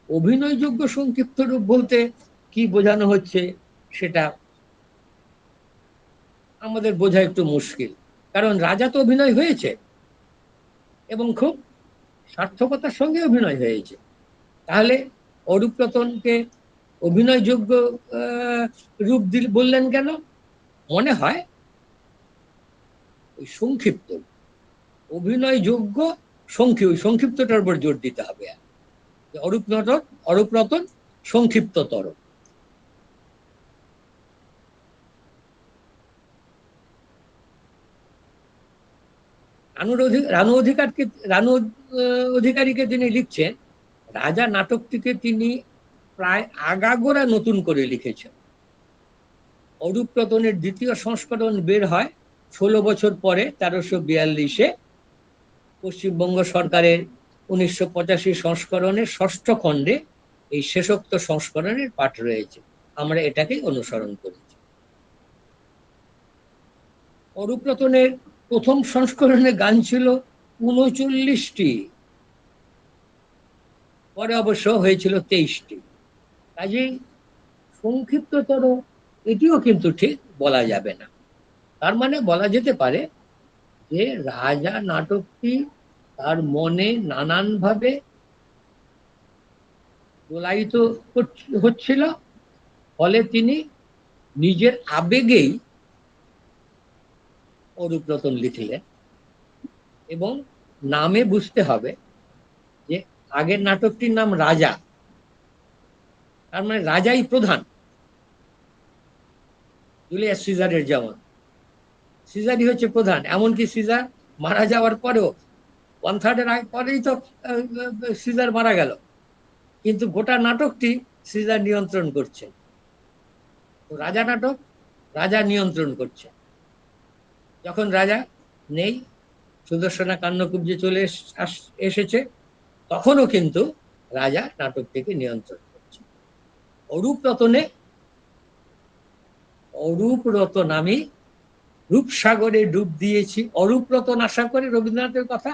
অভিনয়যোগ্য সংক্ষিপ্ত রূপ বলতে কি বোঝানো হচ্ছে সেটা আমাদের বোঝা একটু মুশকিল, কারণ রাজা তো অভিনয় হয়েছে এবং খুব সার্থকতার সঙ্গে অভিনয় হয়েছে। তাহলে অরূপ রতনকে অভিনয়যোগ্য রূপ বললেন কেন? মনে হয় ওই সংক্ষিপ্ত, অভিনয়যোগ্য সংক্ষিপ্তটার উপর জোর দিতে হবে। অরূপ রতন সংক্ষিপ্ততর। রানু অধিকারীকে তিনি লিখছেন, রাজা নাটকটিকে তিনি প্রায় আগাগোড়া নতুন করে লিখেছেন। অরূপ রতনের দ্বিতীয় সংস্করণ বের হয় 16 বছর পরে 1342-এ। পশ্চিমবঙ্গ সরকারের 1985 সংস্করণের ষষ্ঠ খণ্ডে এই শেষোক্ত সংস্করণের পাঠ রয়েছে। আমরা এটাকেই অনুসরণ করেছি। অরূপ রতনের প্রথম সংস্করণে গান ছিল 39টি, পরে অবশ্য হয়েছিল 23টি। কাজেই সংক্ষিপ্ততর এটিও কিন্তু ঠিক বলা যাবে না। তার মানে বলা যেতে পারে যে রাজা নাটকটি তার মনে নানানভাবে দোলায়িত হচ্ছিল, ফলে তিনি নিজের আবেগেই অরূপ রতন লিখলেন। এবং নামে বুঝতে হবে যে আগের নাটকটির নাম রাজা, তার মানে রাজাই প্রধান। জুলিয়াস সিজারের যেমন, সিজারই হচ্ছে প্রধান, এমনকি সিজার মারা যাওয়ার পরেও 1/3 পরেই তো সিজার মারা গেল, কিন্তু গোটা নাটকটি সিজার নিয়ন্ত্রণ করছে। রাজা নাটক রাজা নিয়ন্ত্রণ করছে। যখন রাজা নেই, সুদর্শনা কান্নকুব্জে চলে এসেছে, তখনও কিন্তু রাজা নাটকটিকে নিয়ন্ত্রণ করছে। অরূপ রতন আমি রূপসাগরে ডুব দিয়েছি, অরূপ রতন আশা করে রবীন্দ্রনাথের কথা।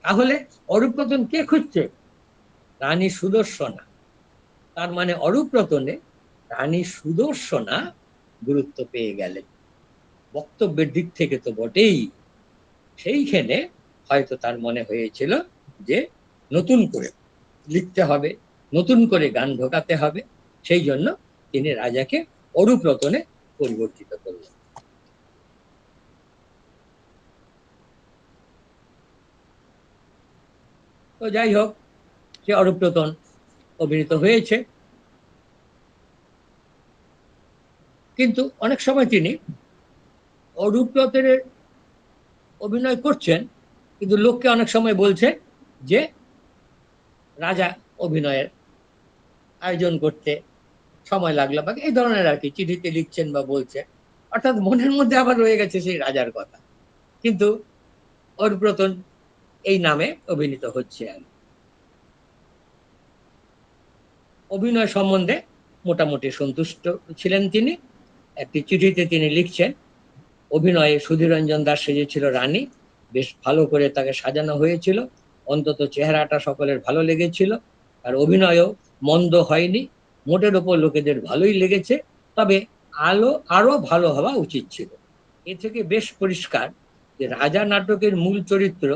তাহলে অরূপ রতন কে খুঁজছে? রানী সুদর্শনা। তার মানে অরূপ রতনে রানী সুদর্শনা গুরুত্ব পেয়ে গেলেন। বক্তব্যের দিক থেকে তো বটেই, সেইখানে হয়তো তার মনে হয়েছিল যে নতুন করে লিখতে হবে, নতুন করে গান ঢোকাতে হবে, সেই জন্য তিনি রাজাকে অরূপ রতনে পরিবর্তিত করলেন। তো যাই হোক, সে অরূপ রতন অভিনীত হয়েছে, কিন্তু অনেক সময় তিনি অরূপ রতনের অভিনয় করছেন, কিন্তু লোককে অনেক সময় বলছে যে রাজা অভিনয়ের আয়োজন করতে সময় লাগলো, বা এই ধরনের আর কি চিঠিতে লিখছেন বা বলছেন। অর্থাৎ মনের মধ্যে আবার রয়ে গেছে সেই রাজার কথা, কিন্তু অরূপ রতন এই নামে অভিনীত হচ্ছে। অভিনয় সম্বন্ধে মোটামুটি সন্তুষ্ট ছিলেন তিনি। একটি চিঠিতে তিনি লিখছেন, অভিনয়ে সুধীরঞ্জন দাস সেজেছিল রানী, বেশ ভালো করে তাকে সাজানো হয়েছিল, অন্তত চেহারাটা সকলের ভালো লেগেছিল, আর অভিনয়ও মন্দ হয়নি, মোটের ওপর লোকেদের ভালোই লেগেছে, তবে আরো ভালো হওয়া উচিত ছিল। এ থেকে বেশ পরিষ্কার যে রাজা নাটকের মূল চরিত্র,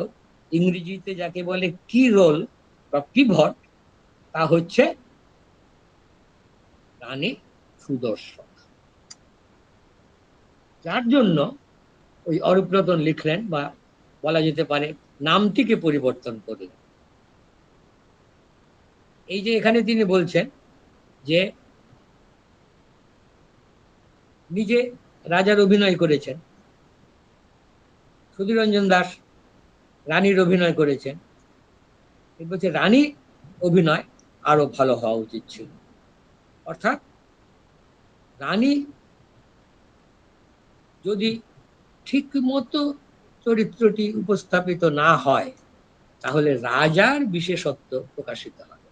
ইংরেজিতে যাকে বলে কি রোল বা পিভট, তা হচ্ছে রানী সুদর্শন। যার জন্য ওই অরূপরতন লিখলেন, বা বলা যেতে পারে নামটিকে পরিবর্তন করলেন। এই যে এখানে তিনি বলছেন যে নিজে রাজার অভিনয় করেছেন, সুধীরঞ্জন দাস রানীর অভিনয় করেছেন, বলছে রানী অভিনয় আরো ভালো হওয়া উচিত ছিল। অর্থাৎ রানী যদি ঠিক মতো চরিত্রটি উপস্থাপিত না হয়, তাহলে রাজার বিশেষত্ব প্রকাশিত হবে।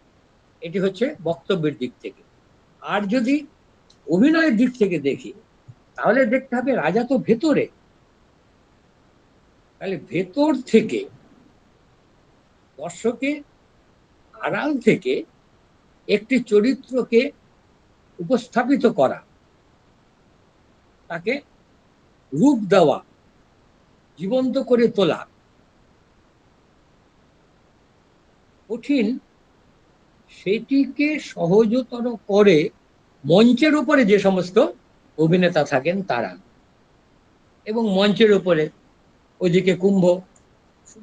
এটি হচ্ছে বক্তব্যের দিক থেকে। আর যদি অভিনয়ের দিক থেকে দেখি, তাহলে দেখতে হবে রাজা তো ভেতরে, তাহলে ভেতর থেকে দর্শকের আড়াল থেকে একটি চরিত্রকে উপস্থাপিত করা, তাকে রূপ দেওয়া, জীবন্ত করে তোলা কঠিন। সেটিকে সহজতর করে মঞ্চের উপরে যে সমস্ত অভিনেতা থাকেন তারা, এবং মঞ্চের উপরে ওইদিকে কুম্ভ,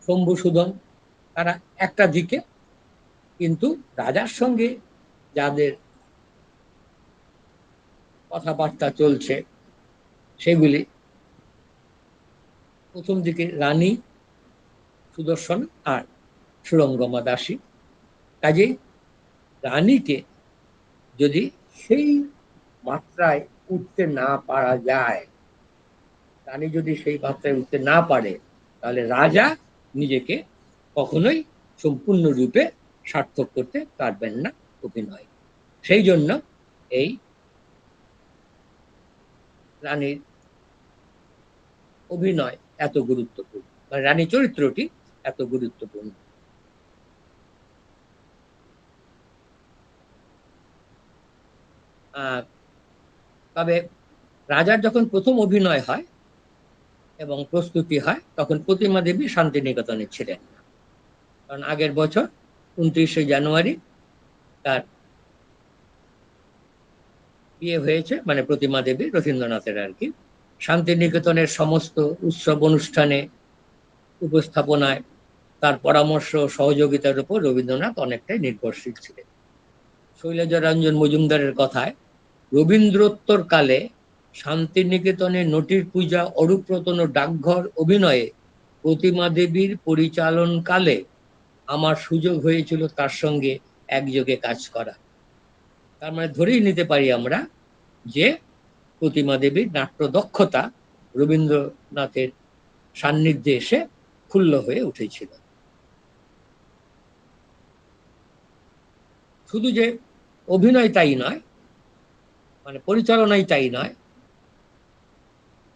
শম্ভুসূদন, তারা একটা দিকে, কিন্তু রাজার সঙ্গে যাদের কথাবার্তা চলছে সেগুলি প্রথম দিকে রানী, সুদর্শন আর সুরঙ্গমা দাসী। কাজেই রানীকে যদি সেই মাত্রায় উঠতে না পারা যায়, রানী যদি সেই মাত্রায় উঠতে না পারে, তাহলে রাজা নিজেকে কখনোই সম্পূর্ণরূপে সার্থক করতে পারবেন না অভিনয়। সেই জন্য এই রানীর অভিনয় এত গুরুত্বপূর্ণ, রানী চরিত্রটি এত গুরুত্বপূর্ণ। তবে রাজার যখন প্রথম অভিনয় হয় এবং প্রস্তুতি হয়, তখন প্রতিমা দেবী শান্তিনিকেতনে ছিলেন, কারণ আগের বছর 29শে জানুয়ারি তার বিয়ে হয়েছে, মানে প্রতিমা দেবী রথীন্দ্রনাথের আর কি। শান্তিনিকেতনের সমস্ত উৎসব অনুষ্ঠানে, উপস্থাপনায় তার পরামর্শ সহযোগিতার উপর রবীন্দ্রনাথ অনেকটাই নির্ভরশীল ছিলেন। শৈলজারঞ্জন মজুমদারের কথায়, রবীন্দ্রোত্তর কালে শান্তিনিকেতনে নটির পূজা, অরূপরতন ডাকঘর অভিনয়ে প্রতিমা দেবীর পরিচালন কালে আমার সুযোগ হয়েছিল তার সঙ্গে একযোগে কাজ করা। তার মানে ধরেই নিতে পারি আমরা যে প্রতিমা দেবীর নাট্য দক্ষতা রবীন্দ্রনাথের সান্নিধ্যে এসে ক্ষুণ্ণ হয়ে উঠেছিল। শুধু যে অভিনয় তাই নয়, মানে পরিচালনাই তাই নয়,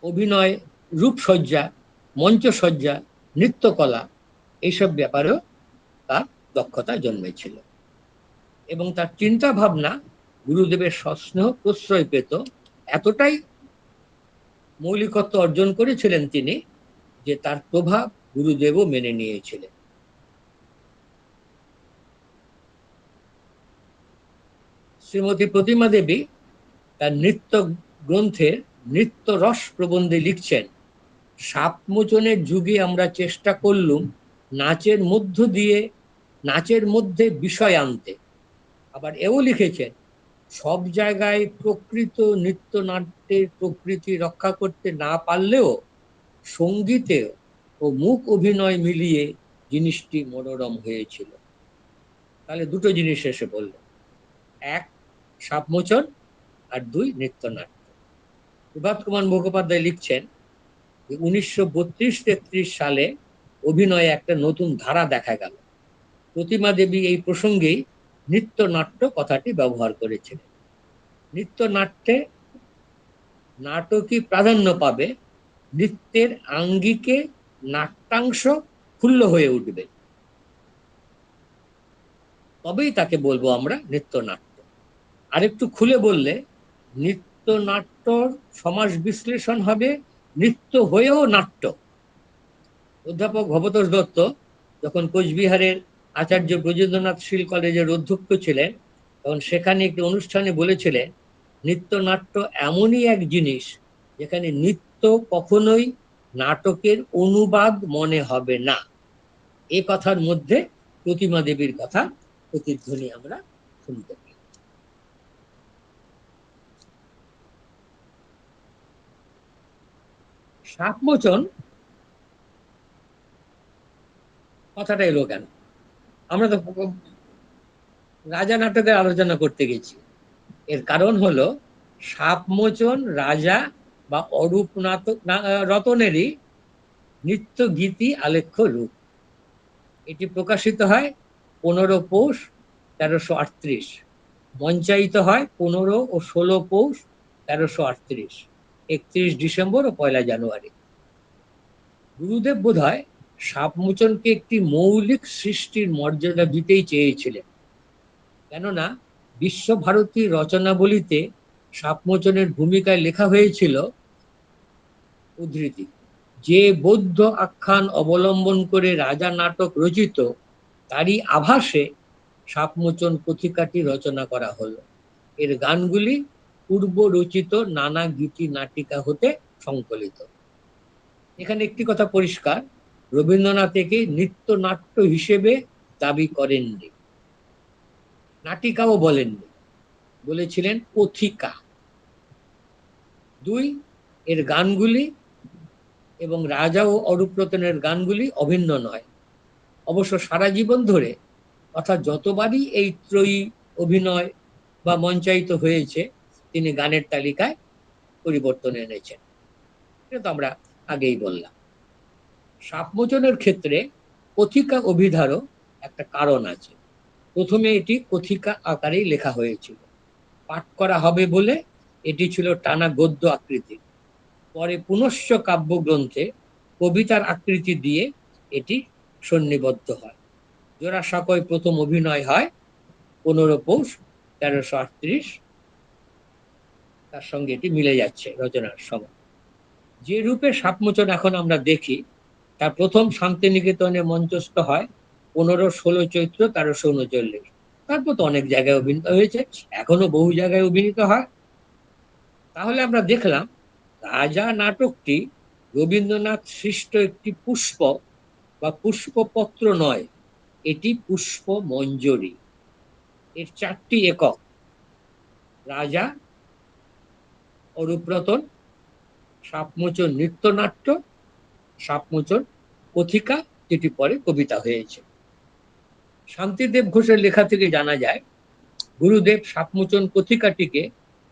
অভিনয়, রূপসজ্জা, মঞ্চসজ্জা, নৃত্যকলা, এইসব ব্যাপারেও তার দক্ষতা জন্মেছিল। এবং তার চিন্তা ভাবনা গুরুদেবের সস্নেহ প্রশ্রয় পেত, এতটাই মৌলিকত্ব অর্জন করেছিলেন তিনি যে তার প্রভাব গুরুদেবও মেনে নিয়েছিলেন। শ্রীমতী প্রতিমা দেবী তার নৃত্য গ্রন্থের নৃত্য রস প্রবন্ধে লিখছেন, সাপমোচনের যুগে আমরা চেষ্টা করলুম নাচের মধ্যে বিষয় আনতে। আবার এও লিখেছেন, সব জায়গায় প্রকৃত নৃত্যনাট্যের প্রকৃতি রক্ষা করতে না পারলেও সঙ্গীতে ও মুখ অভিনয় মিলিয়ে জিনিসটি মনোরম হয়েছিল। তাহলে দুটো জিনিস এসে বলল, এক সাপমোচন, আর দুই নৃত্যনাট্য। প্রভাত কুমার মুখোপাধ্যায় লিখছেন, 1932-33 সালে অভিনয়ে একটা নতুন ধারা দেখা গেল। প্রতিমা দেবী এই প্রসঙ্গেই নৃত্যনাট্য কথাটি ব্যবহার করেছিলেন। নৃত্যনাট্যে নাটকই প্রাধান্য পাবে, নৃত্যের আঙ্গিকে নাট্যাংশ ক্ষুণ্ণ হয়ে উঠবে, তবেই তাকে বলবো আমরা নৃত্যনাট্য। আরেকটু খুলে বললে, নৃত্যনাট্যর সমাস বিশ্লেষণ হবে নৃত্য হয়েও নাট্য। অধ্যাপক ভবতোষ দত্ত যখন কোচবিহারের আচার্য ব্রজেন্দ্রনাথ শীল কলেজের অধ্যক্ষ ছিলেন, তখন সেখানে একটি অনুষ্ঠানে বলেছিলেন, নৃত্যনাট্য এমনই এক জিনিস যেখানে নৃত্য কখনোই নাটকের অনুবাদ মনে হবে না। এ কথার মধ্যে প্রতিমা দেবীর কথা প্রতিধ্বনি আমরা শুনতে পাই। সাপমোচন কথাটা এলো কেন? আমরা তো রাজা নাটকের আলোচনা করতে গেছি। এর কারণ হলো সাপমোচন রাজা বা অরূপ নাটক রতনেরই নৃত্য গীতি আলেখ্য রূপ। এটি প্রকাশিত হয় 15 পৌষ 1338, মঞ্চায়িত হয় 15 ও 16 পৌষ 1338, 31 ডিসেম্বর ও 1 জানুয়ারি। গুরুদেব বোধহয় সাপমোচনকে একটি মৌলিক সৃষ্টির মর্যাদা দিতেই চেয়েছিলেন, কেননা বিশ্বভারতীর রচনাবলিতে সাপমোচনের ভূমিকায় লেখা হয়েছিল, উদ্ধৃতি, যে বৌদ্ধ আখ্যান অবলম্বন করে রাজা নাটক রচিত তারই আভাসে সাপমোচন কথিকাটি রচনা করা হলো। এর গানগুলি পূর্ব রচিত নানা গীতি নাটিকা হতে সংকলিত। এখানে একটি কথা পরিষ্কার, রবীন্দ্রনাথ একে নৃত্যনাট্য হিসেবে দাবি করেননি, নাটিকাও বলেননি, বলেছিলেন কথিকা। 2, এর গানগুলি এবং রাজা ও অরূপরতনের গানগুলি অভিন্ন নয়। অবশ্য সারা জীবন ধরে, অর্থাৎ যতবারই এই ত্রয়ী অভিনয় বা মঞ্চায়িত হয়েছে, তিনি গানের তালিকায় পরিবর্তন এনেছেন। এটা তো আমরা আগেই বললাম। সাপমোচনের ক্ষেত্রে কথিকা অভিধারও একটা কারণ আছে। প্রথমে এটি কথিকা আকারেই লেখা হয়েছিল, পাঠ করা হবে বলে এটি ছিল টানা গদ্য আকৃতির। পরে পুনশ্চ কাব্যগ্রন্থে কবিতার আকৃতি দিয়ে এটি সন্নিবদ্ধ হয়। জোড়াসাঁকোয় প্রথম অভিনয় হয় 15 পৌষ 1338, তার সঙ্গে এটি মিলে যাচ্ছে রচনার সময়। যে রূপে সাপমোচন এখন আমরা দেখি, তা প্রথম শান্তিনিকেতনে মঞ্চস্থ হয় 15-16 চৈত্র 1339। তারপর তো অনেক জায়গায় অভিনীত হয়েছে, এখনো বহু জায়গায় অভিনীত হয়। তাহলে আমরা দেখলাম রাজা নাটকটি রবীন্দ্রনাথ সৃষ্ট একটি পুষ্প বা পুষ্পপত্র নয়, এটি পুষ্প মঞ্জরি। এর 4টি একক: রাজা, অরূপরতন, সাপমোচন নৃত্যনাট্য, সাপমোচন কথিকা, যেটি পরে কবিতা হয়েছে। শান্তিদেব ঘোষের লেখা থেকে জানা যায়, গুরুদেব সাপমোচন কথিকাটিকে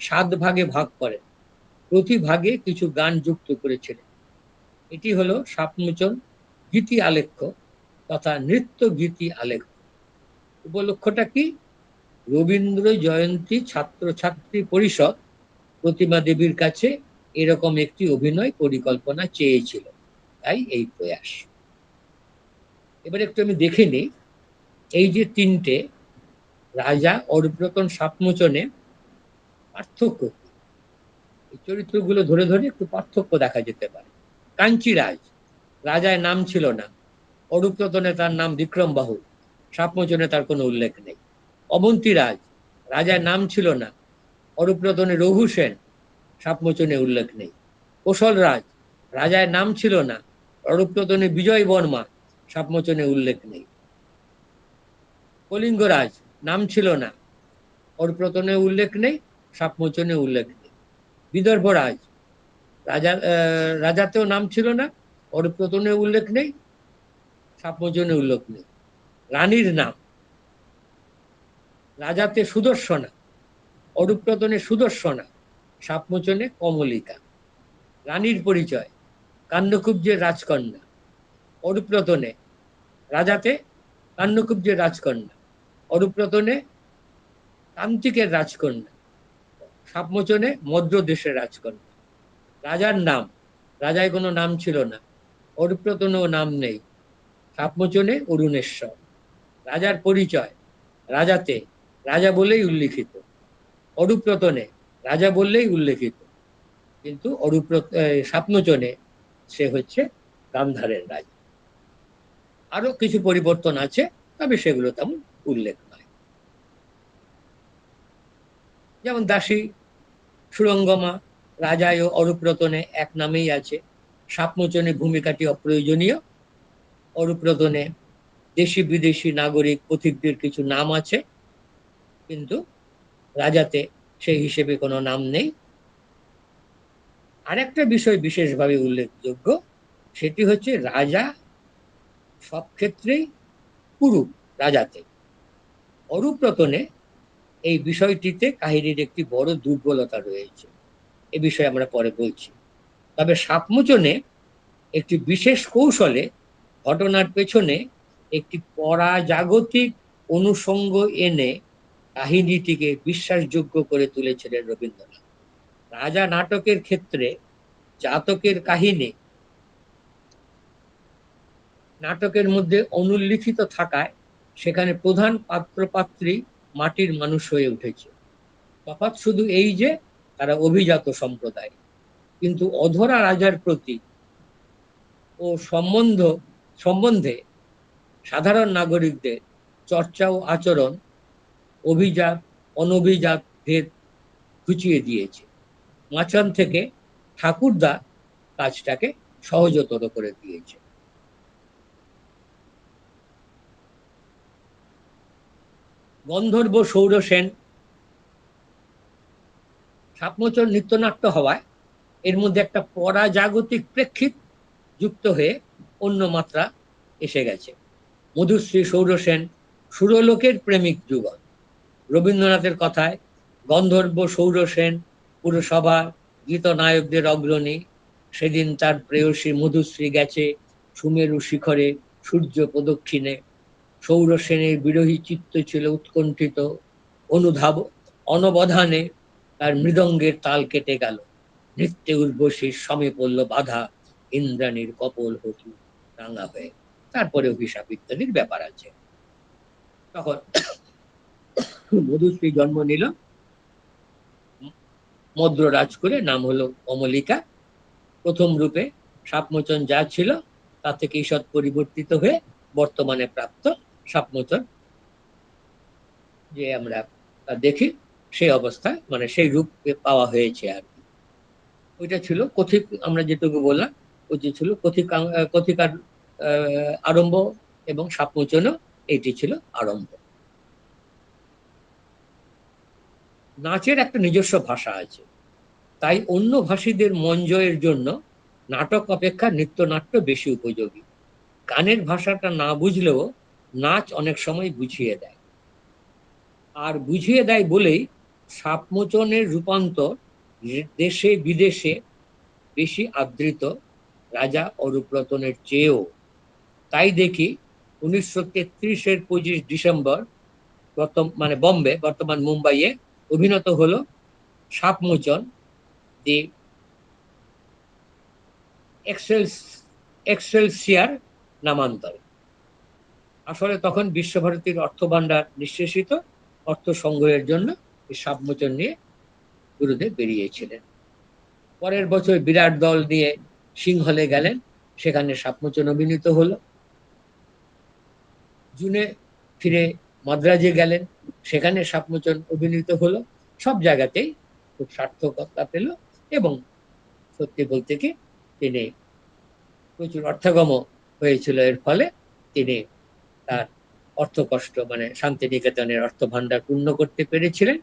7 ভাগে ভাগ করেন, প্রতি ভাগে কিছু গান যুক্ত করেছিলেন। এটি হলো সাপমোচন গীতি আলেখ্য তথা নৃত্য গীতি আলেখ্য। উপলক্ষটা কি? রবীন্দ্র জয়ন্তী ছাত্রছাত্রী পরিষদ প্রতিমা দেবীর কাছে এরকম একটি অভিনয় পরিকল্পনা চেয়েছিল, তাই এই প্রয়াস। এবার একটু আমি দেখে নিই, এই যে 3টে রাজা, অরূপরতন, সাপমোচনে পার্থক্য কি? এই চরিত্রগুলো ধরে ধরে একটু পার্থক্য দেখা যেতে পারে। কাঞ্চিরাজ, রাজায় নাম ছিল না, অরূপরতনে তার নাম বিক্রম বাহু, সাপমোচনে তার কোনো উল্লেখ নেই। অবন্তীরাজ, রাজার নাম ছিল না, অরূপরতনে রঘু সেন, সাপমোচনে উল্লেখ নেই। কোশল রাজ, রাজার নাম ছিল না, অরূপরতনে বিজয় বর্মা, সাপমোচনে উল্লেখ নেই। কলিঙ্গরাজ, নাম ছিল না, অরূপরতনে উল্লেখ নেই, সাপমোচনে উল্লেখ নেই। বিদর্ভরাজ, রাজাতেও নাম ছিল না, অরূপরতনে উল্লেখ নেই, সাপমোচনে উল্লেখ নেই। রানীর নাম, রাজাতে সুদর্শনা, অরূপরতনে সুদর্শনা, সাপমোচনে কমলিকা। রানীর পরিচয়, কান্নকুব্জের রাজকন্যা, অরূপরতনে, রাজাতে কান্নকুব্জের রাজকন্যা, অরূপরতনে কান্তিকের রাজকন্যা, সাপমোচনে মদ্র দেশের রাজকন্যা। রাজার নাম, রাজায় কোনো নাম ছিল না, অরূপরতনেও নাম নেই, সাপমোচনে অরুণেশ্বর। রাজার পরিচয়, রাজাতে রাজা বলেই উল্লিখিত, অরূপরতনে রাজা বললেই উল্লেখিত, কিন্তু সাপমোচনে সে হচ্ছে গান্ধারের রাজা। আরো কিছু পরিবর্তন আছে, তবে সেগুলো তেমন উল্লেখ নয়। যেমন দাসী সুরঙ্গমা রাজায় ও অরূপরতনে এক নামেই আছে, সাপমোচনে ভূমিকাটি অপ্রয়োজনীয়। অরুপ্রদনে দেশি বিদেশি নাগরিক পথিকদের কিছু নাম আছে, কিন্তু রাজাতে সেই হিসেবে কোনো নাম নেই। আরেকটা বিষয় বিশেষভাবে উল্লেখযোগ্য, সেটি হচ্ছে রাজা সব ক্ষেত্রেই কুরু রাজাতে। অরুপ্রতনে এই বিষয়টিতে কাহিনীর একটি বড় দুর্বলতা রয়েছে, এ বিষয়ে আমরা পরে বলছি। তবে সাপমোচনে একটি বিশেষ কৌশলে ঘটনার পেছনে একটি পরাজাগতিক অনুষঙ্গ এনে কাহিনীটিকে বিশ্বাসযোগ্য করে তুলেছিলেন রবীন্দ্রনাথ। রাজা নাটকের ক্ষেত্রে জাতকের কাহিনী নাটকের মধ্যে অনুল্লিখিত থাকায় সেখানে প্রধান পাত্র পাত্রী মাটির মানুষ হয়ে উঠেছে। তফাৎ শুধু এই যে তারা অভিজাত সম্প্রদায়, কিন্তু অধরা রাজার প্রতি ও সম্বন্ধে সাধারণ নাগরিকদের চর্চা ও আচরণ অভিজাত অনভিজাত ভেদ ঘুচিয়ে দিয়েছে। মাচান থেকে ঠাকুরদা কাজটাকে সহজতর করে দিয়েছে। গন্ধর্ব সৌর সেন সাপমোচন নৃত্যনাট্য হওয়ায় এর মধ্যে একটা পরাজাগতিক প্রেক্ষিত যুক্ত হয়ে অন্য মাত্রা এসে গেছে। মধুশ্রী সৌর সেন সুরলোকের প্রেমিক যুগল। রবীন্দ্রনাথের কথায় গন্ধর্ব সৌর সেন পুরসভার গীতনায়কদের অগ্রণী। সেদিন তার প্রেয়সী মধুশ্রী গেছে সুমেরু শিখরে সূর্য প্রদক্ষিণে। সৌর সেনের বিরহী চিত্ত ছিল উৎকণ্ঠিত। অনুধাব অনবধানে তার মৃদঙ্গের তাল কেটে গেল। নৃত্যে উর্বশীর সমে পড়ল বাধা, ইন্দ্রাণীর কপল হতু রাঙা হয়ে। তারপরে অভিশাপ ইত্যাদির ব্যাপার আছে। তখন মধুশ্রী জন্ম নিল মদ্ররাজ করে, নাম হলো কমলিকা। প্রথম রূপে সাপমোচন যা ছিল তা থেকে ঈষৎ পরিবর্তিত হয়ে বর্তমানে প্রাপ্ত সাপমোচন যে আমরা দেখি সেই অবস্থায়, মানে সেই রূপ পাওয়া হয়েছে আর কি। ওইটা ছিল কথিক, আমরা যেটুকু বললাম ওই যে ছিল কথিকার আরম্ভ, এবং সাপমোচনও এইটি ছিল আরম্ভ। নাচের একটা নিজস্ব ভাষা আছে, তাই অন্য ভাষীদের মন জয়ের জন্য নাটক অপেক্ষা নৃত্যনাট্য বেশি উপযোগী। গানের ভাষাটা না বুঝলেও নাচ অনেক সময় বুঝিয়ে দেয়, আর বুঝিয়ে দেয় বলেই সাপমোচনের রূপান্তর দেশে বিদেশে বেশি আদৃত রাজা অরুপ্রতনের চেয়েও। তাই দেখি 1933-এর 25 ডিসেম্বর মানে বম্বে, বর্তমান মুম্বাইয়ে অভিনীত হলো সাপমোচন, দি এক্সেলসিয়ার নামান্তরে। আসলে তখন বিশ্বভারতীর অর্থভাণ্ডার নিঃশেষিত, অর্থ সংগ্রহের জন্য এই সাপমোচন নিয়ে গুরুদেব বেরিয়েছিলেন। পরের বছর বিরাট দল নিয়ে সিংহলে গেলেন, সেখানে সাপমোচন অভিনীত হলো। জুনে ফিরে মাদ্রাজে গেলেন, সেখানে সাপমোচন অভিনীত হলো। সব জায়গাতেই খুব সার্থকতা পেল, এবং সত্যি বলতে কি তিনি প্রচুর অর্থাগম হয়েছিল। এর ফলে তিনি তার অর্থকষ্ট, মানে শান্তিনিকেতনের অর্থ ভাণ্ডার পূর্ণ করতে পেরেছিলেন।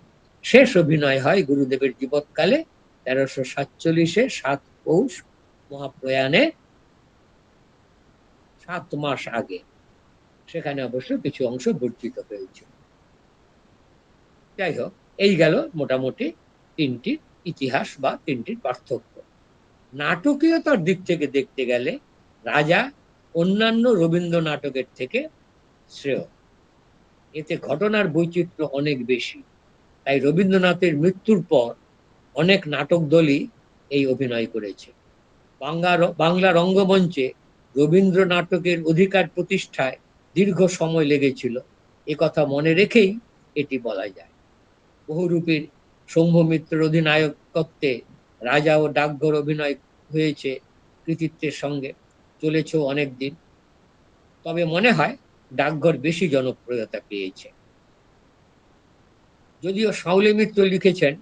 শেষ অভিনয় হয় গুরুদেবের জীবৎকালে 1347-এ 7 পৌষ মহাপ্রয়াণে 7 মাস আগে। সেখানে অবশ্য কিছু অংশ বর্জিত হয়েছিল। যাই হোক, এই গেল মোটামুটি তিনটি ইতিহাস বা তিনটি পার্থক্য। নাটকীয়তার দিক থেকে দেখতে গেলে রাজা অন্যান্য রবীন্দ্র নাটকের থেকে শ্রেয়। এতে ঘটনার বৈচিত্র্য অনেক বেশি, তাই রবীন্দ্রনাথের মৃত্যুর পর অনেক নাটক দলই এই অভিনয় করেছে। বাংলা রঙ্গমঞ্চে রবীন্দ্র নাটকের অধিকার প্রতিষ্ঠায় দীর্ঘ সময় লেগেছিল, কথা মনে রেখেই এটি বলা যায়। বহুরূপীর শম্ভু মিত্রের অধিনায়কত্বে রাজা ও ডাকঘর অভিনয় হয়েছে কৃতিত্বের সঙ্গে, চলেছে অনেকদিন। তবে মনে হয় ডাকঘর বেশি জনপ্রিয়তা পেয়েছে। যদিও শাওলি মিত্র লিখেছেন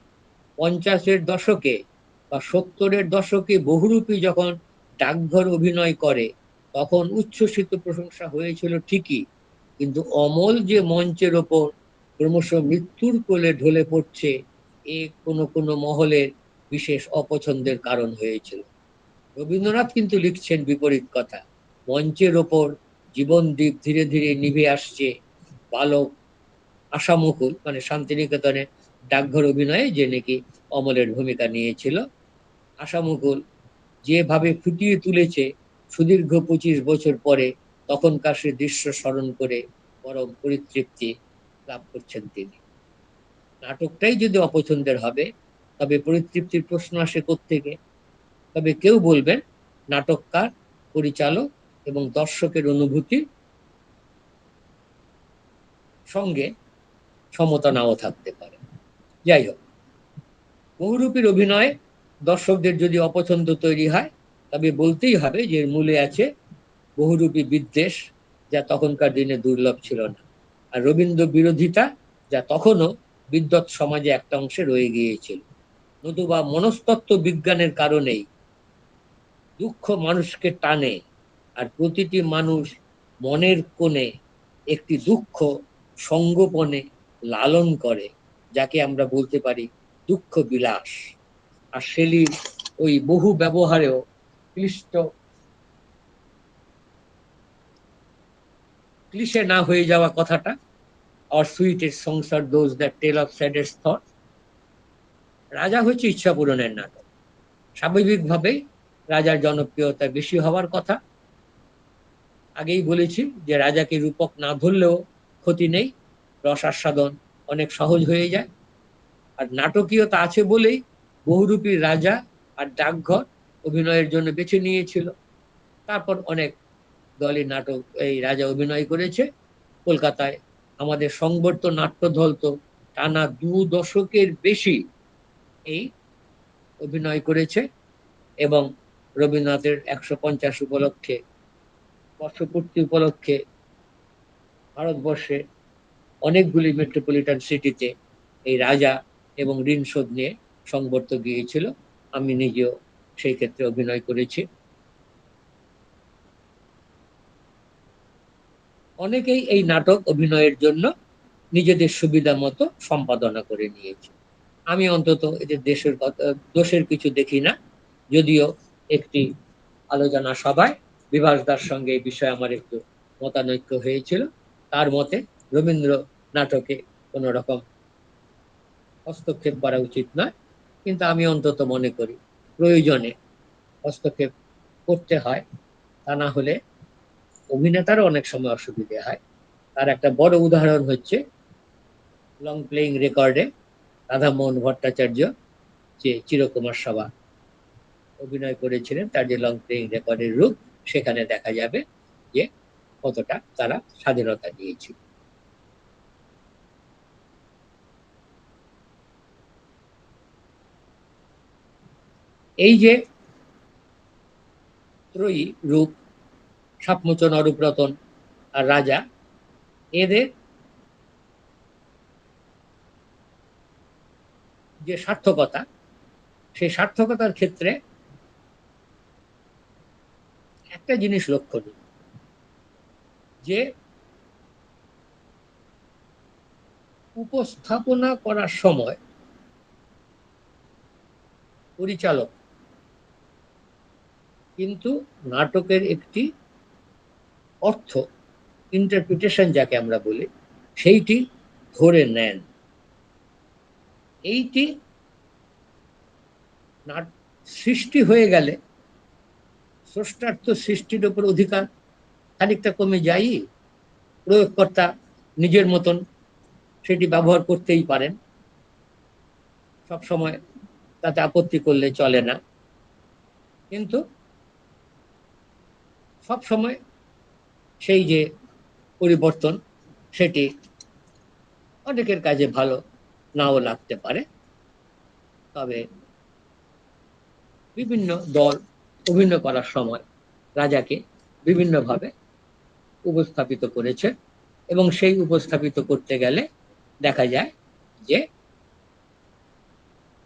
50-এর দশকে বা 70-এর দশকে বহুরূপী যখন ডাকঘর অভিনয় করে তখন উচ্ছ্বসিত প্রশংসা হয়েছিল ঠিকই, কিন্তু অমল যে মঞ্চের ওপর ক্রমশ মৃত্যুর কোলে ঢলে পড়ছে, এ কোনো কোনো মহলের বিশেষ অপছন্দের কারণ হয়েছিল। রবীন্দ্রনাথ কিন্তু লিখছেন বিপরীত কথা। মঞ্চের ওপর জীবনদীপ ধীরে ধীরে নিভে আসছে। বালক আশামুকুল, মানে শান্তিনিকেতনে ডাকঘর অভিনয়ে যে নাকি অমলের ভূমিকা নিয়েছিল, আশামুকুল যেভাবে ফুটিয়ে তুলেছে সুদীর্ঘ 25 বছর পরে, তখনকার সে দৃশ্য স্মরণ করে পরম পরিতৃপ্তি লাভ করছেন তিনি। নাটকটাই যদি অপছন্দের হবে, তবে পরিতৃপ্তির প্রশ্ন আসে কোত্থেকে? তবে কেউ বলবেন নাটককার, পরিচালক এবং দর্শকের অনুভূতির সঙ্গে সমতা নাও থাকতে পারে। যাই হোক, বহুরূপীর অভিনয় দর্শকদের যদি অপছন্দ তৈরি হয়, তবে বলতেই হবে যে এর মূলে আছে বহুরূপী বিদ্বেষ, যা তখনকার দিনে দুর্লভ ছিল না, আর রবীন্দ্র বিরোধিতা, যা তখনও বিদ্বৎ সমাজে একটা অংশে রয়ে গিয়েছিল। নতুবা মনস্তত্ত্ব বিজ্ঞানের কারণেই দুঃখ মানুষকে টানে, আর প্রতিটি মানুষ মনের কোণে একটি দুঃখ সঙ্গোপনে লালন করে, যাকে আমরা বলতে পারি দুঃখ বিলাস। আর শেলির ওই বহু ব্যবহারেও ক্লিষ্ট ক্লিশে না হয়ে যাওয়া কথাটা, আর সুইটের সংসার those that tell of saddest thought. রাজা হচ্ছে ইচ্ছা পূরণের নাটক। স্বাভাবিকভাবেই রাজার জনপ্রিয়তা বেশি হওয়ার কথা। আগেই বলেছি যে রাজাকে রূপক না ধরলেও ক্ষতি নেই, রস আস্বাদন অনেক সহজ হয়ে যায়। আর নাটকীয়তা আছে বলেই বহুরূপী রাজা আর ডাকঘর অভিনয়ের জন্য বেছে নিয়েছিল। তারপর অনেক দলই নাটক এই রাজা অভিনয় করেছে। কলকাতায় আমাদের সংবর্ত নাট্যদল তো টানা 2 দশকের বেশি এই অভিনয় করেছে, এবং রবীন্দ্রনাথের 150 উপলক্ষে, বর্ষপূর্তি উপলক্ষে ভারতবর্ষে অনেকগুলি মেট্রোপলিটন সিটিতে এই রাজা এবং ঋণ শোধ নিয়ে সংবর্ত গিয়েছিল। আমি নিজেও সেই ক্ষেত্রে অভিনয় করেছি। অনেকেই এই নাটক অভিনয়ের জন্য নিজেদের সুবিধা মতো সম্পাদনা করে নিয়েছে। আমি অন্তত এদের দেশের দোষের কিছু দেখি না, যদিও একটি আলোচনা সভায় বিভাস দার সঙ্গে এই বিষয়ে আমার একটু মতানৈক্য হয়েছিল। তার মতে রবীন্দ্র নাটকে কোন রকম হস্তক্ষেপ করা উচিত নয়, কিন্তু আমি অন্তত মনে করি প্রয়োজনে হস্তক্ষেপ করতে হয়। তা না হলে অভিনেতারও অনেক সময় অসুবিধে হয়। তার একটা বড় উদাহরণ হচ্ছে লং প্লেইং রেকর্ডে রাধামোহন ভট্টাচার্য যে চিরকুমার সভা অভিনয় করেছিলেন, তার যে লং প্লেইং রেকর্ডের রূপ, সেখানে দেখা যাবে যে কতটা তারা স্বাধীনতা দিয়েছিল। এই যে ত্রয়ী রূপ, সাপমোচন, অরূপরতন আর রাজা, এদের যে সার্থকতা, সেই সার্থকতার ক্ষেত্রে একটা জিনিস লক্ষণীয়, যে উপস্থাপনা করার সময় পরিচালক কিন্তু নাটকের একটি অর্থ, ইন্টারপ্রিটেশন যাকে আমরা বলি, সেইটি ধরে নেন। এইটি সৃষ্টি হয়ে গেলে স্রষ্টার তো সৃষ্টির উপর অধিকার খানিকটা কমে যায়ই। প্রয়োগকর্তা নিজের মতন সেটি ব্যবহার করতেই পারেন, সব সময় তাতে আপত্তি করলে চলে না। কিন্তু সব সময় সেই যে পরিবর্তন, সেটি অনেকের কাজে ভালো নাও লাগতে পারে। তবে বিভিন্ন দল অভিনয় করার সময় রাজাকে বিভিন্নভাবে উপস্থাপিত করেছে, এবং সেই উপস্থাপিত করতে গেলে দেখা যায় যে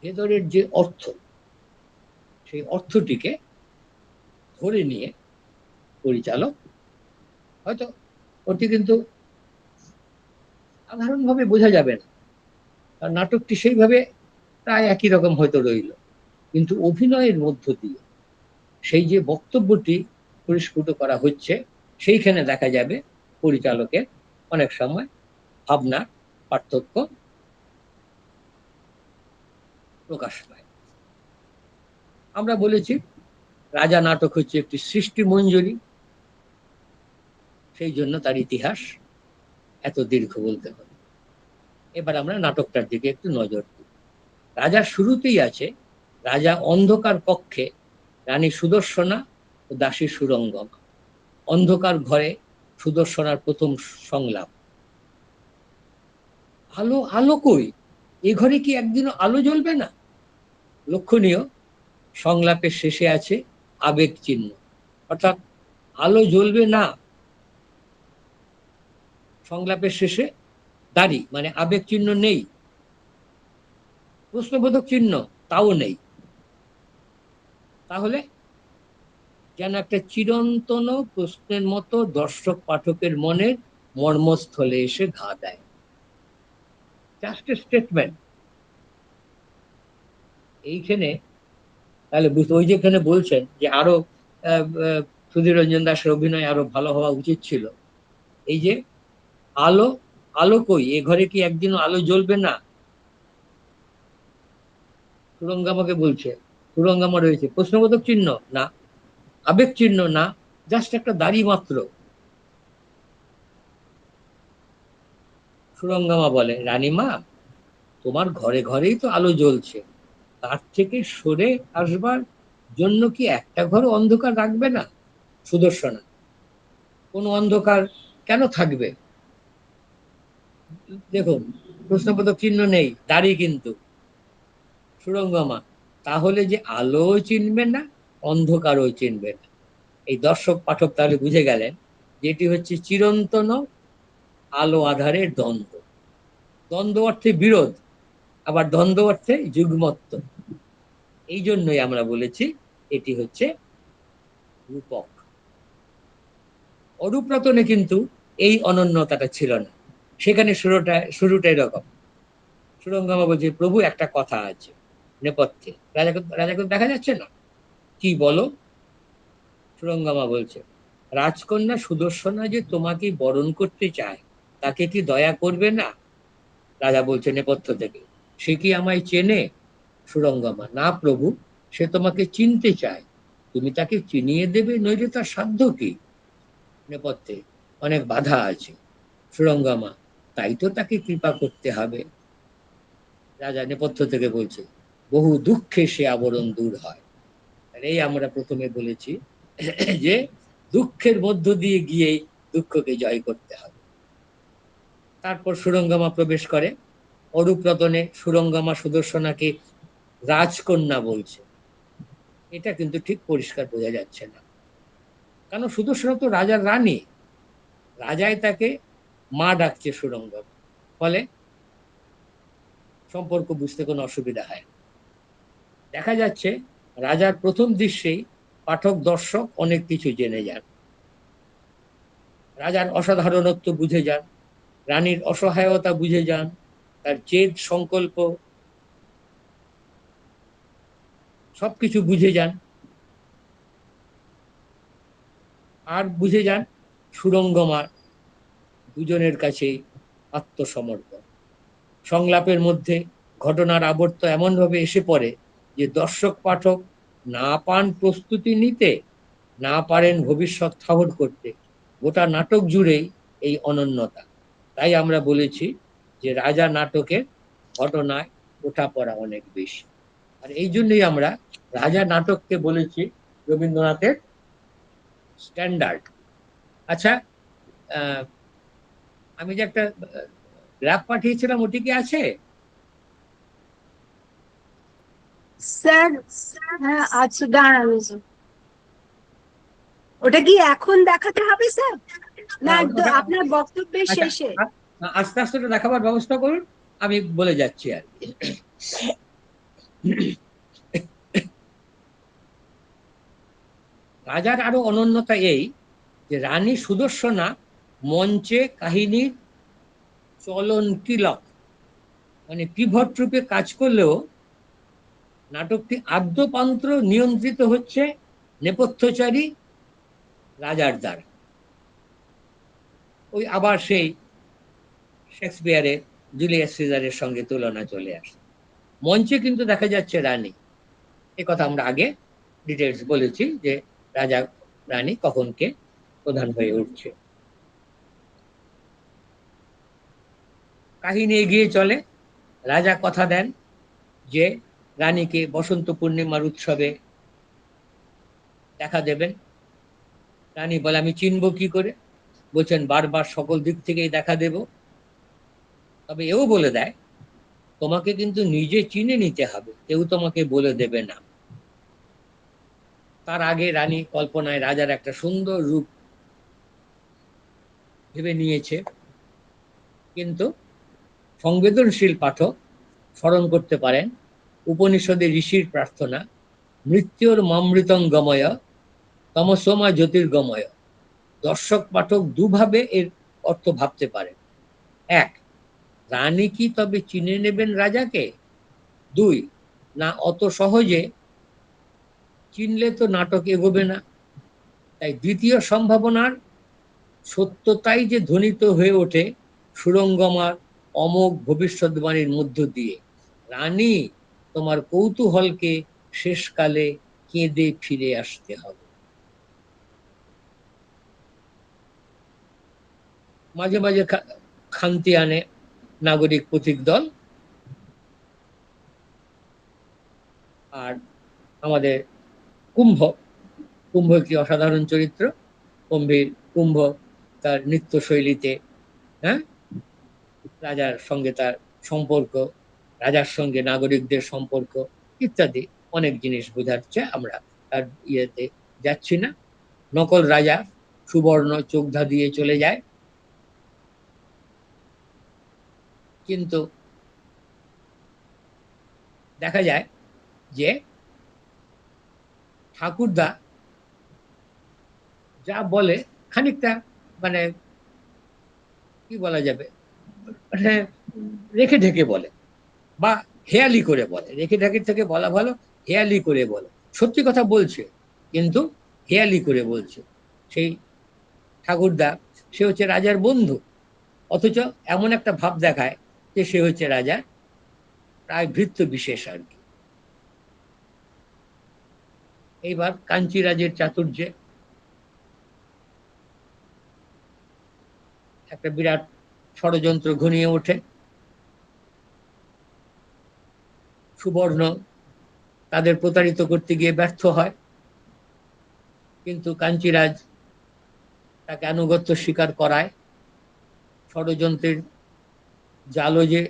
ভেতরের যে অর্থ, সেই অর্থটিকে ধরে নিয়ে পরিচালক হয়তো ওটি কিন্তু সাধারণভাবে বোঝা যাবে না, আর নাটকটি সেইভাবে প্রায় একই রকম হয়তো রইল, কিন্তু অভিনয়ের মধ্য দিয়ে সেই যে বক্তব্যটি পরিস্ফুট করা হচ্ছে সেইখানে দেখা যাবে পরিচালকের অনেক সময় ভাবনার পার্থক্য প্রকাশ পায়। আমরা বলেছি রাজা নাটক হচ্ছে একটি সৃষ্টি মঞ্জুরি, সেই জন্য তার ইতিহাস এত দীর্ঘ বলতে হবে। এবার আমরা নাটকটার দিকে একটু নজর দিই। রাজার শুরুতেই আছে রাজা অন্ধকার কক্ষে রানী সুদর্শনা ও দাসী সুরঙ্গমা। অন্ধকার ঘরে সুদর্শনার প্রথম সংলাপ, আলো আলো কই, এ ঘরে কি একদিনও আলো জ্বলবে না? লক্ষণীয়, সংলাপের শেষে আছে আবেগ চিহ্ন, অর্থাৎ আলো জ্বলবে না সংলাপের শেষে দাঁড়ি, মানে আবেগ চিহ্ন নেই, প্রশ্নবোধক চিহ্ন তাও নেই। তাহলে যেন একটা চিরন্তন প্রশ্নের মতো দর্শক পাঠকের মনের মর্মস্থলে এসে ঘা দেয়। Just statement. এইখানে তাহলে ওই যেখানে বলছেন যে আরো সুধীর রঞ্জন দাসের অভিনয় আরো ভালো হওয়া উচিত ছিল, এই যে আলো আলো কই, এ ঘরে কি একদিনও আলো জ্বলবে না? সুরঙ্গামাকে বলছে, সুরঙ্গামা রয়েছে, প্রশ্নবোধক চিহ্ন না, আবেগ চিহ্ন না, জাস্ট একটা দাড়ি মাত্র। সুরঙ্গামা বলে, রানীমা, তোমার ঘরে ঘরেই তো আলো জ্বলছে, তার থেকে সরে আসবার জন্য কি একটা ঘর অন্ধকার রাখবে না? সুদর্শনা, কোন অন্ধকার কেন থাকবে? দেখুন, প্রশ্নবোধক চিহ্ন নেই, দাড়ি কিন্তু। সুরঙ্গমা, তাহলে যে আলো চিনবে না, অন্ধকারও চিনবে না। এই দর্শক পাঠক তাহলে বুঝে গেলেন যেটি হচ্ছে চিরন্তন আলো আধারের দ্বন্দ্ব। দ্বন্দ্ব অর্থে বিরোধ, আবার দ্বন্দ্ব অর্থে যুগ্মত্ব। এই জন্যই আমরা বলেছি এটি হচ্ছে রূপক। অরূপরতনে কিন্তু এই অনন্যতাটা ছিল না, সেখানে শুরুটা এরকম। সুরঙ্গমা বলছে, প্রভু একটা কথা আছে নেপথ্যে, রাজাকে রাজাকে দেখা যাচ্ছে না, কি বলো? সুরঙ্গমা বলছে, রাজকন্যা সুদর্শনা যে তোমাকে বরণ করতে চায়, তাকে কি দয়া করবে না? রাজা বলছে নেপথ্য থেকে, সে কি আমায় চেনে? সুরঙ্গমা, না প্রভু, সে তোমাকে চিনতে চায়, তুমি তাকে চিনিয়ে দেবে, নইলে তার সাধ্য কি? নেপথ্যে, অনেক বাধা আছে। সুরঙ্গমা, তাই তো তাকে কৃপা করতে হবে। রাজা নেপথ্য থেকে বলছে, বহু দুঃখে সে আবরণ দূর হয়। এই আমরা প্রথমে বলেছি যে দুঃখের মধ্য দিয়ে গিয়েই দুঃখকে জয় করতে হবে। তারপর সুরঙ্গমা প্রবেশ করে। অরূপ রতনে সুরঙ্গমা সুদর্শনাকে রাজকন্যা বলছে, এটা কিন্তু ঠিক পরিষ্কার বোঝা যাচ্ছে না, কারণ সুদর্শনা তো রাজার রানী, রাজাই তাকে মা ডাকছে সুরঙ্গমা, ফলে সম্পর্ক বুঝতে কোনো অসুবিধা হয়। দেখা যাচ্ছে রাজার প্রথম দৃশ্যেই পাঠক দর্শক অনেক কিছু জেনে যান। রাজার অসাধারণত্ব বুঝে যান, রানীর অসহায়তা বুঝে যান, তার জেদ সংকল্প সবকিছু বুঝে যান। আর বুঝে যান সুরঙ্গমার দুজনের কাছেই আত্মসমর্পণ। সংলাপের মধ্যে ঘটনার আবর্ত এমন ভাবে এসে পড়ে যে দর্শক পাঠক না পান প্রস্তুতি নিতে, না পারেন ভবিষ্যৎ ঠাহর করতে। গোটা নাটক জুড়েই এই অনন্যতা। তাই আমরা বলেছি যে রাজা নাটকের ঘটনায় ওঠা পড়া অনেক বেশি। আর এই জন্যই আমরা রাজা নাটককে বলেছি রবীন্দ্রনাথের স্ট্যান্ডার্ড। আচ্ছা, আমি যে একটা গ্রাফ পাঠিয়েছিলাম, ওটি কি আছে? স্যার, হ্যাঁ আচ্ছা, দাঁড়ান, ওটা কি এখন দেখাতে হবে স্যার, না আপনার বক্তব্যের আচ্ছা, শেষে? আস্তে আস্তে ওটা দেখাবার ব্যবস্থা করুন, আমি বলে যাচ্ছি আর কি। রাজার আরো অনন্যতা এই যে রানী সুদর্শনা মঞ্চে কাহিনীর চলন কিলক মানে পিভট রূপে কাজ করলেও নাটকটি আদ্যপান্ত্র নিয়ন্ত্রিত হচ্ছে নেপথ্যচারী রাজার দ্বারা। ওই আবার সেই শেক্সপিয়ারের জুলিয়াস সিজারের সঙ্গে তুলনা চলে আসে। মঞ্চে কিন্তু দেখা যাচ্ছে রানী, এ কথা আমরা আগে ডিটেলস বলেছি যে রাজা রানী কখন কে প্রধান হয়ে উঠছে। কাহিনী এগিয়ে চলে। রাজা কথা দেন যে রানীকে বসন্ত পূর্ণিমার উৎসবে দেখা দেবেন। রানী বলে আমি চিনবো কি করে? বলছেন বারবার সকল দিক থেকেই দেখা দেব, তবে এও বলে দেয় তোমাকে কিন্তু নিজে চিনে নিতে হবে, কেউ তোমাকে বলে দেবে না। তার আগে রানী কল্পনায় রাজার একটা সুন্দর রূপ ভেবে নিয়েছে, কিন্তু সংবেদনশীল পাঠক স্মরণ করতে পারেন উপনিষদে ঋষির প্রার্থনা মৃত্যুর মামৃতং গময় তমসোমা জ্যোতির্গময়। দর্শক পাঠক দুভাবে এর অর্থ ভাবতে পারেন। এক, রানী কি তবে চিনে নেবেন রাজাকে? দুই, না অত সহজে চিনলে তো নাটক এগোবে না। তাই দ্বিতীয় সম্ভাবনার সত্যতাই যে ধ্বনিত হয়ে ওঠে সুরঙ্গমার অমোঘ ভবিষ্যৎবাণীর মধ্য দিয়ে, রানী তোমার কৌতূহলকে শেষকালে কেঁদে ফিরে আসতে হবে। মাঝে মাঝে খান্তি আনে নাগরিক পথিক দল। আর আমাদের কুম্ভ, কুম্ভ একটি অসাধারণ চরিত্র। কুম্ভ তার নৃত্যশৈলীতে, হ্যাঁ, রাজার সঙ্গে তার সম্পর্ক, রাজার সঙ্গে নাগরিকদের সম্পর্ক ইত্যাদি অনেক জিনিস বোঝাচ্ছে, আমরা তার ইয়েতে যাচ্ছি না। নকল রাজা সুবর্ণ চোখধা দিয়ে চলে যায়, কিন্তু দেখা যায় যে ঠাকুরদা যা বলে খানিকটা মানে কি বলা যাবে, মানে রেখে ঢেকে বলে বা হেয়ালি করে বলে। রেখে ঢেকে থেকে বলা ভালো, হেয়ালি করে বলে। সত্যি কথা বলছে কিন্তু হেয়ালি করে বলছে। সেই ঠাকুরদা সে হচ্ছে রাজার বন্ধু, অথচ এমন একটা ভাব দেখায় যে সে হচ্ছে রাজার প্রায় ভৃত্য বিশেষ আর কি। এইবার কাঞ্চিরাজের চাতুর্যে একটা বিরাট ষড়যন্ত্র ঘনিয়ে ওঠে। সুবর্ণ তাদের প্রতারিত করতে গিয়ে ব্যর্থ হয়, কিন্তু কাঞ্চিরাজ তাকে আনুগত্য স্বীকার করায়। ষড়যন্ত্রের জালও যে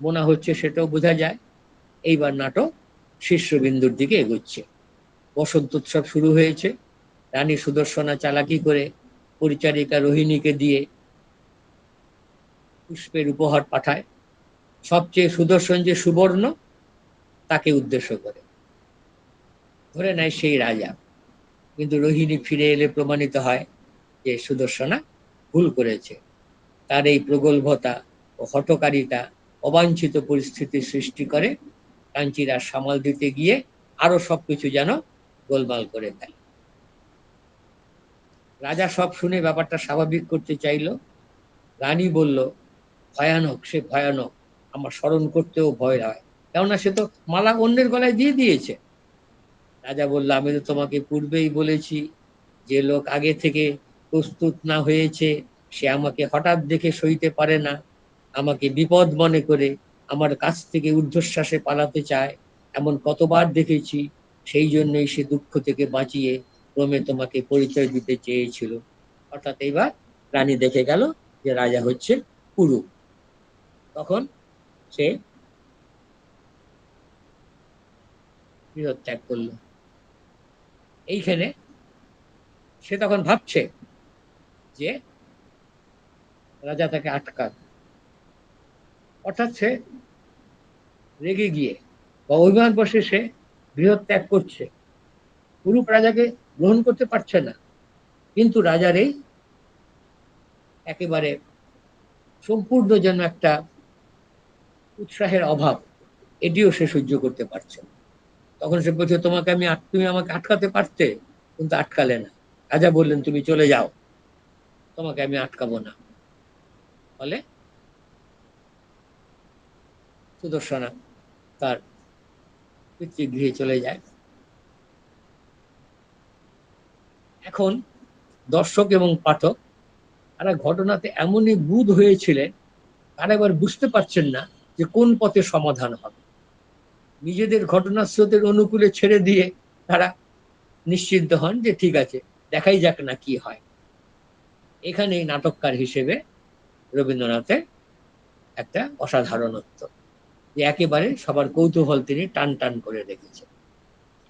বোনা হচ্ছে সেটাও বোঝা যায়। এইবার নাটক শীর্ষবিন্দুর দিকে এগোচ্ছে। বসন্ত উৎসব শুরু হয়েছে। রানী সুদর্শনা চালাকি করে পরিচারিকা রোহিণীকে দিয়ে পুষ্পের উপহার পাঠায়। সবচেয়ে সুদর্শন যে সুবর্ণ, তাকে উদ্দেশ্য করে ধরে নেয় সেই রাজা। কিন্তু রোহিণী ফিরে এলে প্রমাণিত হয় যে সুদর্শনা ভুল করেছে। তার এই প্রগল্ভতা ও হঠকারিতা অবাঞ্ছিত পরিস্থিতির সৃষ্টি করে। কাঞ্চিরাজ সামাল দিতে গিয়ে আরো সবকিছু যেন গোলমাল করে দেয়। রাজা সব শুনে ব্যাপারটা স্বাভাবিক করতে চাইল। রানী বলল ভয়ানক, সে ভয়ানক, আমার স্মরণ করতেও ভয় হয়, কেননা সে তো মালা অন্যের গলায় দিয়ে দিয়েছে। রাজা বলল আমি তো তোমাকে পূর্বেই বলেছি, যে লোক আগে থেকে প্রস্তুত না হয়েছে সে আমাকে হঠাৎ দেখে সইতে পারে না, আমাকে বিপদ মনে করে আমার কাছ থেকে ঊর্ধ্বশ্বাসে পালাতে চায়, এমন কতবার দেখেছি। সেই জন্যই সে দুঃখ থেকে বাঁচিয়ে ক্রমে তোমাকে পরিচয় দিতে চেয়েছিল। অর্থাৎ এইবার রানী দেখে গেল যে রাজা হচ্ছে পুরু। তখন সে গৃহত্যাগ করলো। এইখানে সে তখন ভাবছে যে রাজা তাকে আটকান, অর্থাৎ সে রেগে গিয়ে বা অভিমান বসে সে গৃহত্যাগ করছে। পুরুপ রাজাকে গ্রহণ করতে পারছে না, কিন্তু রাজার এই একেবারে সম্পূর্ণ যেন একটা উৎসাহের অভাব, এটিও সে সহ্য করতে পারছে না। তখন সে বলছে, তুমি আমাকে আটকাতে পারতে, কিন্তু আটকালে না। রাজা বললেন, তুমি চলে যাও, তোমাকে আমি আটকাবো না। ফলে সুদর্শনা তার পিতৃগৃহে চলে যায়। এখন দর্শক এবং পাঠক তারা ঘটনাতে এমনই বুঁদ হয়েছিলেন, তারা এবার বুঝতে পারছেন না যে কোন পথে সমাধান হবে। নিজেদের ঘটনার স্রোতের অনুকূলে ছেড়ে দিয়ে তারা নিশ্চিন্ত হন যে ঠিক আছে, দেখাই যাক না কি হয়। এখানেই নাটককার হিসেবে রবীন্দ্রনাথের একটা অসাধারণত্ব, যে একেবারে সবার কৌতূহল তিনি টান টান করে রেখেছেন।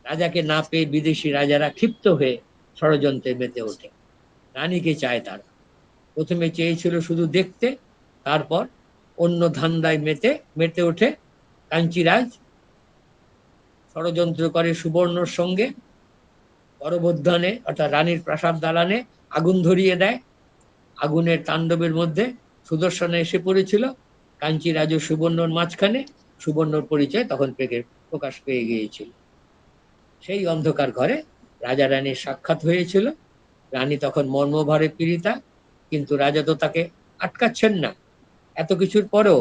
রাজাকে না পেয়ে বিদেশি রাজারা ক্ষিপ্ত হয়ে ষড়যন্ত্রে মেতে ওঠে। রানীকে চায় তারা। প্রথমে চেয়েছিল শুধু দেখতে, তারপর অন্য ধান্দায় মেতে মেতে ওঠে। কাঞ্চিরাজ ষড়যন্ত্র করে সুবর্ণর সঙ্গে, গর্ভোদ্যানে অর্থাৎ রানীর প্রাসাদ দালানে আগুন ধরিয়ে দেয়। আগুনের তাণ্ডবের মধ্যে সুদর্শন এসে পড়েছিল কাঞ্চিরাজ ও সুবর্ণর মাঝখানে। সুবর্ণর পরিচয় তখন প্রকাশ পেয়ে গিয়েছিল। সেই অন্ধকার ঘরে রাজা রানীর সাক্ষাৎ হয়েছিল। রানী তখন মর্মভরে পীড়িতা, কিন্তু রাজা তো তাকে আটকাচ্ছেন না এত কিছুর পরেও।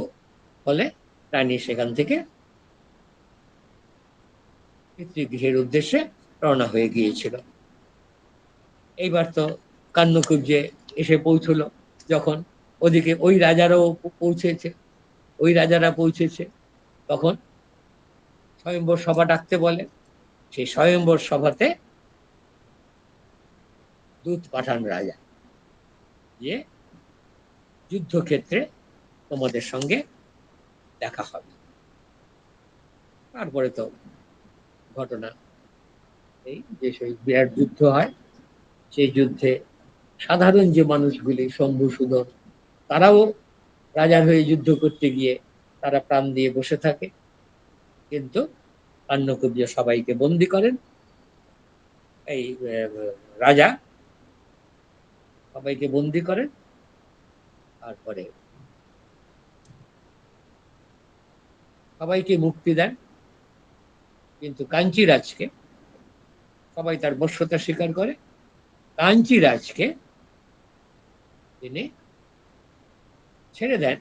ফলে রানী সেখান থেকে পিতৃগৃহের উদ্দেশ্যে রওনা হয়ে গিয়েছিল। এইবার তো কান্নকুব্জে এসে পৌঁছলো। যখন ওদিকে ওই রাজারা পৌঁছেছে, তখন স্বয়ম্বর সভা ডাকতে বলে। সেই স্বয়ম্বর সভাতে দূত পাঠান রাজা, যে যুদ্ধক্ষেত্রে তোমাদের সঙ্গে দেখা হবে। তারপরে তো ঘটনা এই যে সেই বিরাট যুদ্ধ হয়। সেই যুদ্ধে সাধারণ যে মানুষগুলি শম্ভুসুদন, তারাও রাজার হয়ে যুদ্ধ করতে গিয়ে তারা প্রাণ দিয়ে বসে থাকে। কিন্তু কান্নকুব্জ সবাইকে বন্দি করেন। এই রাজা সবাইকে বন্দি করেন। তারপরে সবাইকে মুক্তি দেন, কিন্তু কাঞ্চিরাজকে সবাই তার বশ্যতা স্বীকার করে। কাঞ্চিরাজকে তিনি ছেড়ে দেন,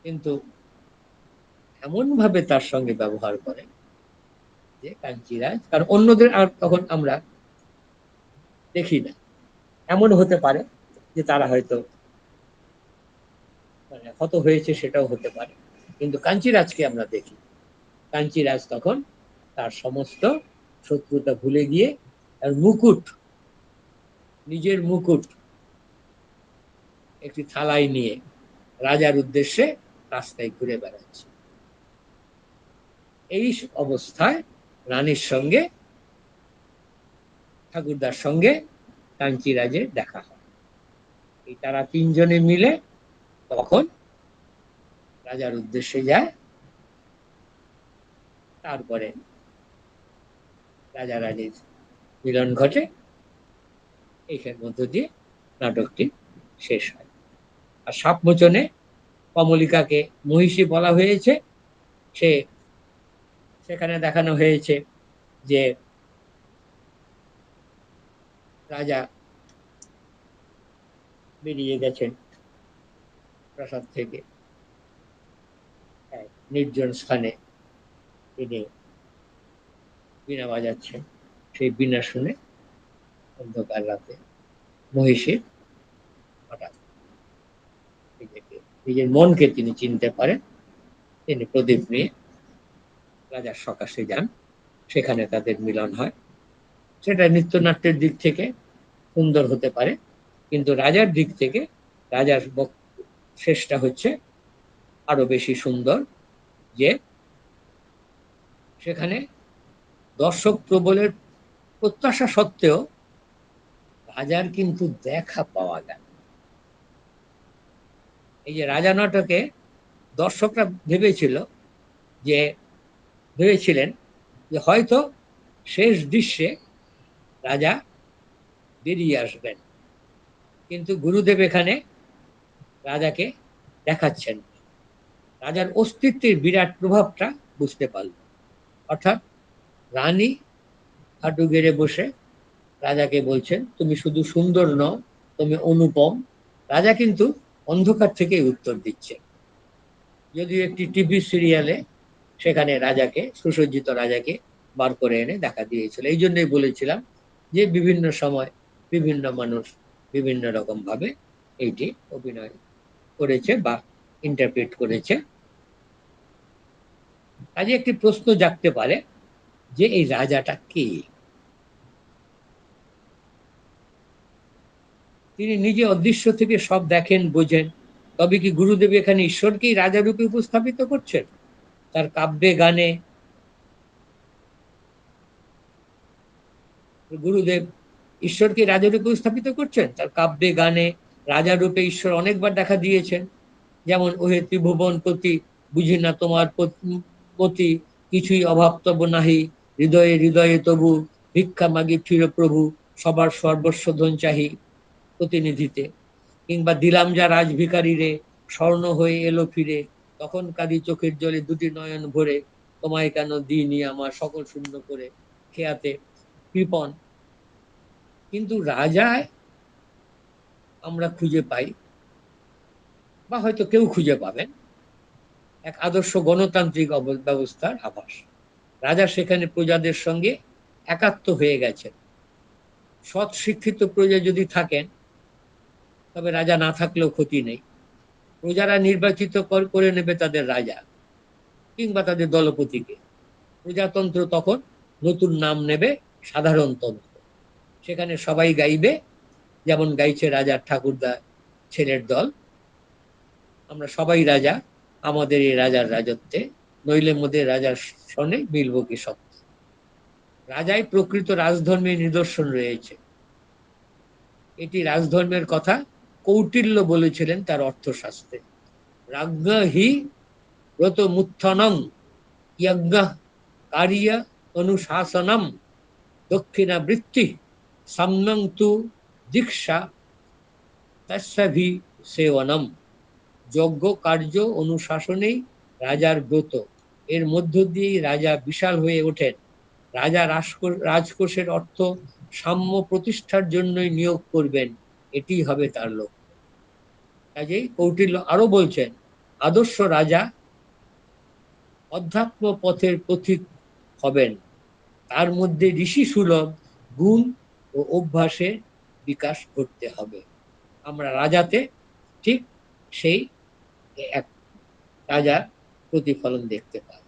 কিন্তু এমন ভাবে তার সঙ্গে ব্যবহার করে যে কাঞ্চিরাজ, কারণ অন্যদের আর তখন আমরা দেখি না। এমন হতে পারে যে তারা হয়তো মানে হত হয়েছে, সেটাও হতে পারে, কিন্তু কাঞ্চিরাজকে আমরা দেখি। কাঞ্চিরাজ তখন তার সমস্ত শত্রুতা ভুলে গিয়ে তার নিজের মুকুট একটি থালায় নিয়ে রাজার উদ্দেশ্যে রাস্তায় ঘুরে বেড়াচ্ছে। এই অবস্থায় রানীর সঙ্গে, ঠাকুরদার সঙ্গে কাঞ্চিরাজের দেখা হয়। এই তারা তিনজনে মিলে তখন রাজার উদ্দেশ্যে যায়। তারপরে রাজা রানীর মিলন ঘটে। এইখানের মধ্য দিয়ে নাটকটি শেষ হয়। আর সাপমোচনে কমলিকাকে মহিষী বলা হয়েছে। সেখানে দেখানো হয়েছে যে রাজা বেরিয়ে গেছেন প্রাসাদ থেকে, নির্জন স্থানে তিনি বীণা বাজাচ্ছেন। সেই বীণা শুনে অন্ধকার রাতে মহিষীর হঠাৎ নিজের মনকে তিনি চিনতে পারেন। তিনি প্রদীপ নিয়ে রাজার সকাশে যান। সেখানে তাদের মিলন হয়। সেটা নৃত্যনাট্যের দিক থেকে সুন্দর হতে পারে, কিন্তু রাজার দিক থেকে রাজার শেষটা হচ্ছে আরো বেশি সুন্দর। যে সেখানে দর্শক প্রবলের প্রত্যাশা সত্ত্বেও রাজার কিন্তু দেখা পাওয়া গেল। এই যে রাজা নাটকে দর্শকরা ভেবেছিলেন যে হয়তো শেষ দৃশ্যে রাজা বেরিয়ে আসবেন, কিন্তু গুরুদেব এখানে রাজাকে দেখাচ্ছেন। রাজার অস্তিত্বের বিরাট প্রভাবটা বুঝতে পারল। অর্থাৎ রানী হাঁটু গেড়ে বসে রাজাকে বলছেন, তুমি শুধু সুন্দর নও, তুমি অনুপম। রাজা কিন্তু অন্ধকার থেকে উত্তর দিচ্ছে। যদিও একটি টিভি সিরিয়ালে সেখানে রাজাকে, সুসজ্জিত রাজাকে বার করে এনে দেখা দিয়েছিল। এই জন্যই বলেছিলাম যে বিভিন্ন সময় বিভিন্ন মানুষ বিভিন্ন রকম ভাবে এইটি অভিনয় করেছে বা ইন্টারপ্রেট করেছে। কাজে একটি প্রশ্ন জাগতে পারে যে এই রাজাটা কে? তিনি নিজে অদৃশ্য থেকে সব দেখেন, বোঝেন। তবে কি গুরুদেব এখানে ঈশ্বরকেই রাজারূপে উপস্থাপিত করছেন? তার কাব্যে গানে গুরুদেব ঈশ্বরকে রাজারূপে উপস্থাপিত করছেন। তার কাব্যে গানে রাজারূপে ঈশ্বর অনেকবার দেখা দিয়েছেন। যেমন ওহে ত্রিভুবন পতি, বুঝি না তোমার পতি, কিছুই অভাব তব নাহি, হৃদয়ে হৃদয়ে তবু, ভিক্ষা মাগি ফির প্রভু, সবার সর্বস্ব ধন চাহি প্রতিনিধিতে। কিংবা দিলাম যা রাজভিকারী রে, স্বর্ণ হয়ে এলো ফিরে, তখন কাঁদি চোখের জলে দুটি নয়ন ভরে, তোমায় কেন দিইনি আমার সকল শূন্য করে, খেয়াতে কৃপন। কিন্তু রাজায় আমরা খুঁজে পাই, বা হয়তো কেউ খুঁজে পাবেন, এক আদর্শ গণতান্ত্রিক ব্যবস্থার আভাস। রাজা সেখানে প্রজাদের সঙ্গে একাত্ম হয়ে গেছেন। সৎ শিক্ষিত প্রজা যদি থাকেন, তবে রাজা না থাকলেও ক্ষতি নেই। প্রজারা নির্বাচিত করে নেবে তাদের রাজা কিংবা তাদের দলপতিকে। প্রজাতন্ত্র তখন নতুন নাম নেবে সাধারণতন্ত্র। সেখানে সবাই গাইবে, যেমন গাইছে রাজার ঠাকুরদা ছেলের দল, আমরা সবাই রাজা, আমাদের এই রাজার রাজত্বে, নইলে মোদের রাজার সনে মিলব কি সব। রাজাই প্রকৃত রাজধর্মের নিদর্শন রয়েছে। এটি রাজধর্মের কথা কৌটিল্য বলেছিলেন তার অর্থশাস্ত্রে। রাজ্ঞ হি ব্রত মুত্থনং যজ্ঞ কারিয়া অনুশাসনম দক্ষিণাবৃত্তি সাম্যং তু দীক্ষা তস্যাভি সেবনম। যজ্ঞ কার্য অনুশাসনেই রাজার ব্রত। এর মধ্য দিয়েই রাজা বিশাল হয়ে ওঠেন। রাজা রাজকোষের অর্থ সাম্য প্রতিষ্ঠার জন্যই নিয়োগ করবেন, এটি হবে তার লক্ষ্য। কাজেই কৌটিল্য আরো বলছেন, আদর্শ রাজা অধ্যাত্ম পথের পথিক হবেন। তার মধ্যে ঋষি সুলভ গুণ ও অভ্যাসের বিকাশ করতে হবে। আমরা রাজাতে ঠিক সেই এক রাজার প্রতিফলন দেখতে পাই।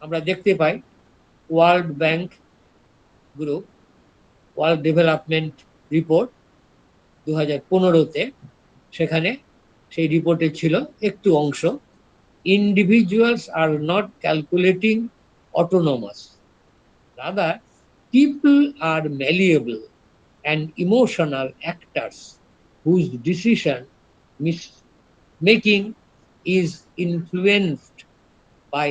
আমরা দেখতে পাই world bank group world development report 2015-তে, সেখানে সেই রিপোর্টে ছিল একটু অংশ, individuals are not calculating autonomous, rather people are malleable and emotional actors whose decision making is influenced by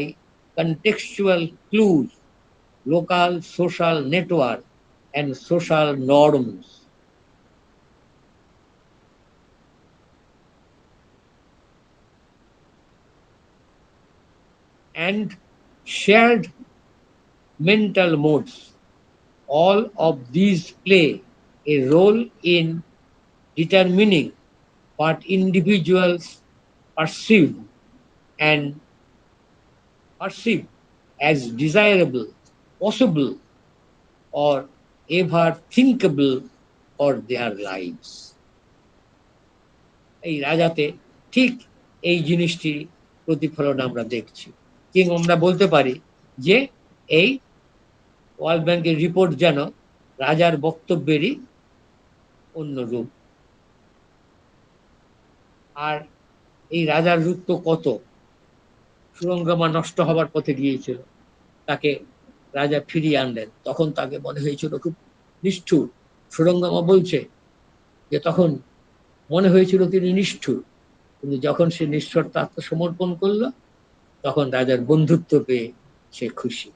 contextual clues, local social network and social norms. And shared mental modes. All of these play a role in determining what individuals perceive and perceive as desirable, possible, or ever thinkable for their lives. এই রাজাতে ঠিক এই জিনিসটি প্রতিফলন আমরা দেখছি। কিংবা আমরা বলতে পারি যে এই ওয়ার্ল্ড ব্যাংকের রিপোর্ট যেন রাজার বক্তব্যেরই অন্য রূপ। আর এই রাজার রূপ তো কত। সুরঙ্গমা নষ্ট হবার পথে গিয়েছিল, তাকে রাজা ফিরিয়ে আনলেন, তখন তাকে মনে হয়েছিল খুব নিষ্ঠুর। সুরঙ্গমা বলছে যে তখন মনে হয়েছিল তিনি নিষ্ঠুর, কিন্তু যখন সে নিঃশর্ত আত্মসমর্পণ করলো, তখন রাজার বন্ধুত্ব পেয়ে সে খুশি।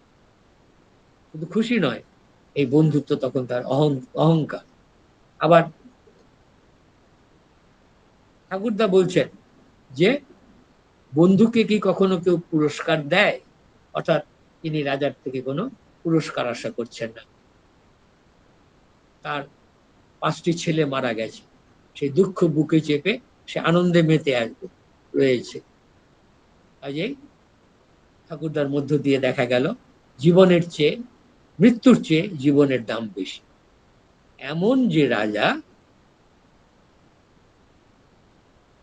শুধু খুশি নয়, এই বন্ধুত্ব তখন তার অহংকার। আবার ঠাকুরদা বলছেন যে বন্ধুকে কি কখনো কেউ পুরস্কার দেয়? অর্থাৎ তিনি রাজার থেকে কোনো পুরস্কার আশা করছেন না। তার 5টি ছেলে মারা গেছে, সেই দুঃখ বুকে চেপে সে আনন্দে মেতে আসবে রয়েছে। কাজেই ঠাকুরদার মধ্য দিয়ে দেখা গেল জীবনের চেয়ে, মৃত্যুর চেয়ে জীবনের দাম বেশি। এমন যে রাজা,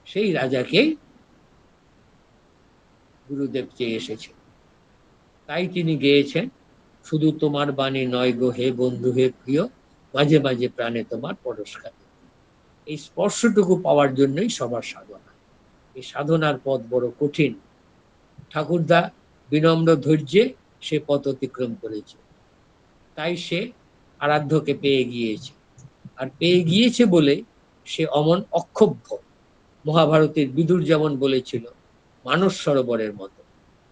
সেই রাজাকেই গুরুদেব চেয়ে এসেছে। তাই তিনি গেয়েছেন, শুধু তোমার বাণী নয় গো হে বন্ধু হে প্রিয়, মাঝে মাঝে প্রাণে তোমার পরস্কার। এই স্পর্শটুকু পাওয়ার জন্যই সবার সাধনা। এই সাধনার পথ বড় কঠিন। ঠাকুরদা বিনম্র ধৈর্যে সে পথ অতিক্রম করেছে, তাই সে আরাধ্যকে পেয়ে গিয়েছে। আর পেয়ে গিয়েছে বলে সে অমন অক্ষোভ্য। মহাভারতের বিদুর যেমন বলেছিল, মানস সরোবরের মতো।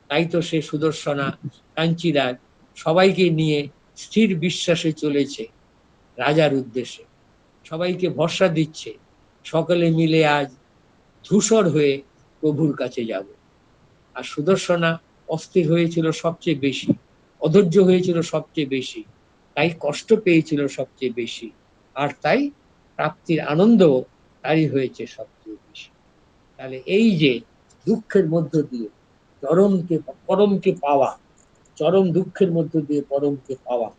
তাই তো সে সুদর্শনা, কাঞ্চিরাজ সবাইকে নিয়ে স্থির বিশ্বাসে চলেছে রাজার উদ্দেশ্যে, সবাইকে ভরসা দিচ্ছে, সকলে মিলে আজ ধূসর হয়ে প্রভুর কাছে যাব। আর সুদর্শনা অস্থির হয়েছিল সবচেয়ে বেশি, অধৈর্য হয়েছিল সবচেয়ে বেশি, তাই কষ্ট পেয়েছিল সবচেয়ে বেশি, আর তাই প্রাপ্তির আনন্দ তারই হয়েছে সবচেয়ে বেশি। তাহলে এই যে দুঃখের মধ্য দিয়ে চরমকে পরমকে পাওয়া, চরম দুঃখের মধ্য দিয়ে পরমকে পাওয়া,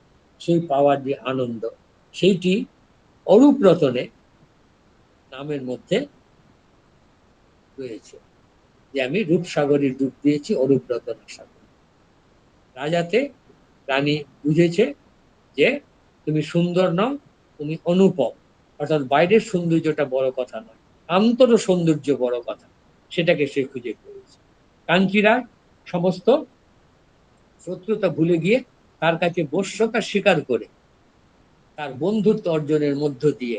সেই পাওয়ার যে আনন্দ, সেইটি অরূপ রতনে নামের মধ্যে রয়েছে। যে আমি রূপসাগরের ডুব দিয়েছি অরূপ রতনের সাগর। রাজাতে রানী বুঝেছে যে তুমি সুন্দর নও, তুমি অনুপম। অর্থাৎ বাইরের সৌন্দর্যটা বড় কথা নয়, আন্তর সৌন্দর্য বড় কথা, সেটাকে সে খুঁজে পেয়েছে। কাঞ্চিরাজ সমস্ত শত্রুতা ভুলে গিয়ে তার কাছে বশ্যতা স্বীকার করে তার বন্ধুত্ব অর্জনের মধ্য দিয়ে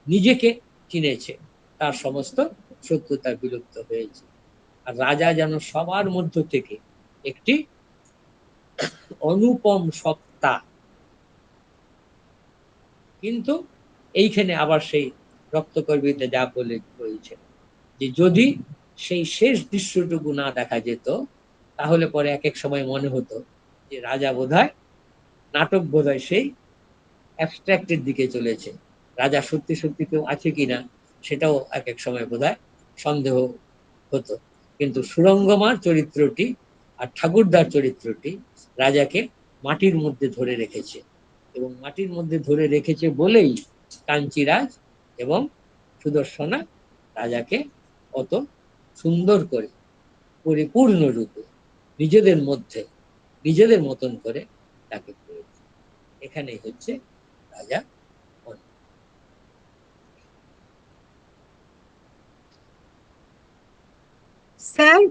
নিজেকে চিনেছে, তার সমস্ত শত্রুতা বিলুপ্ত হয়েছে। আর রাজা যেন সবার মধ্য থেকে একটি অনুপম সত্তা। কিন্তু এইখানে আবার সেই রক্তকর্মীতে যা বলেছে যে যদি সেই শেষ দৃশ্যটুকু না দেখা যেত, তাহলে পরে এক এক সময় মনে হতো যে রাজা বোধহয়, নাটক বোধহয় সেই অ্যাবস্ট্রাক্টের দিকে চলেছে। রাজা সত্যি সত্যি কেউ আছে কিনা সেটাও এক এক সময় বোধহয় সন্দেহ হতো। কিন্তু সুরঙ্গমার চরিত্রটি আর ঠাকুরদার চরিত্রটি রাজাকে মাটির মধ্যে ধরে রেখেছে, এবং মাটির মধ্যে ধরে রেখেছে বলেই কাঞ্চিরাজ এবং সুদর্শনা রাজাকে অত সুন্দর করে পরিপূর্ণ রূপে নিজেদের মধ্যে নিজেদের মতন করে তাকে পেয়েছে। এখানেই হচ্ছে রাজা। স্যার,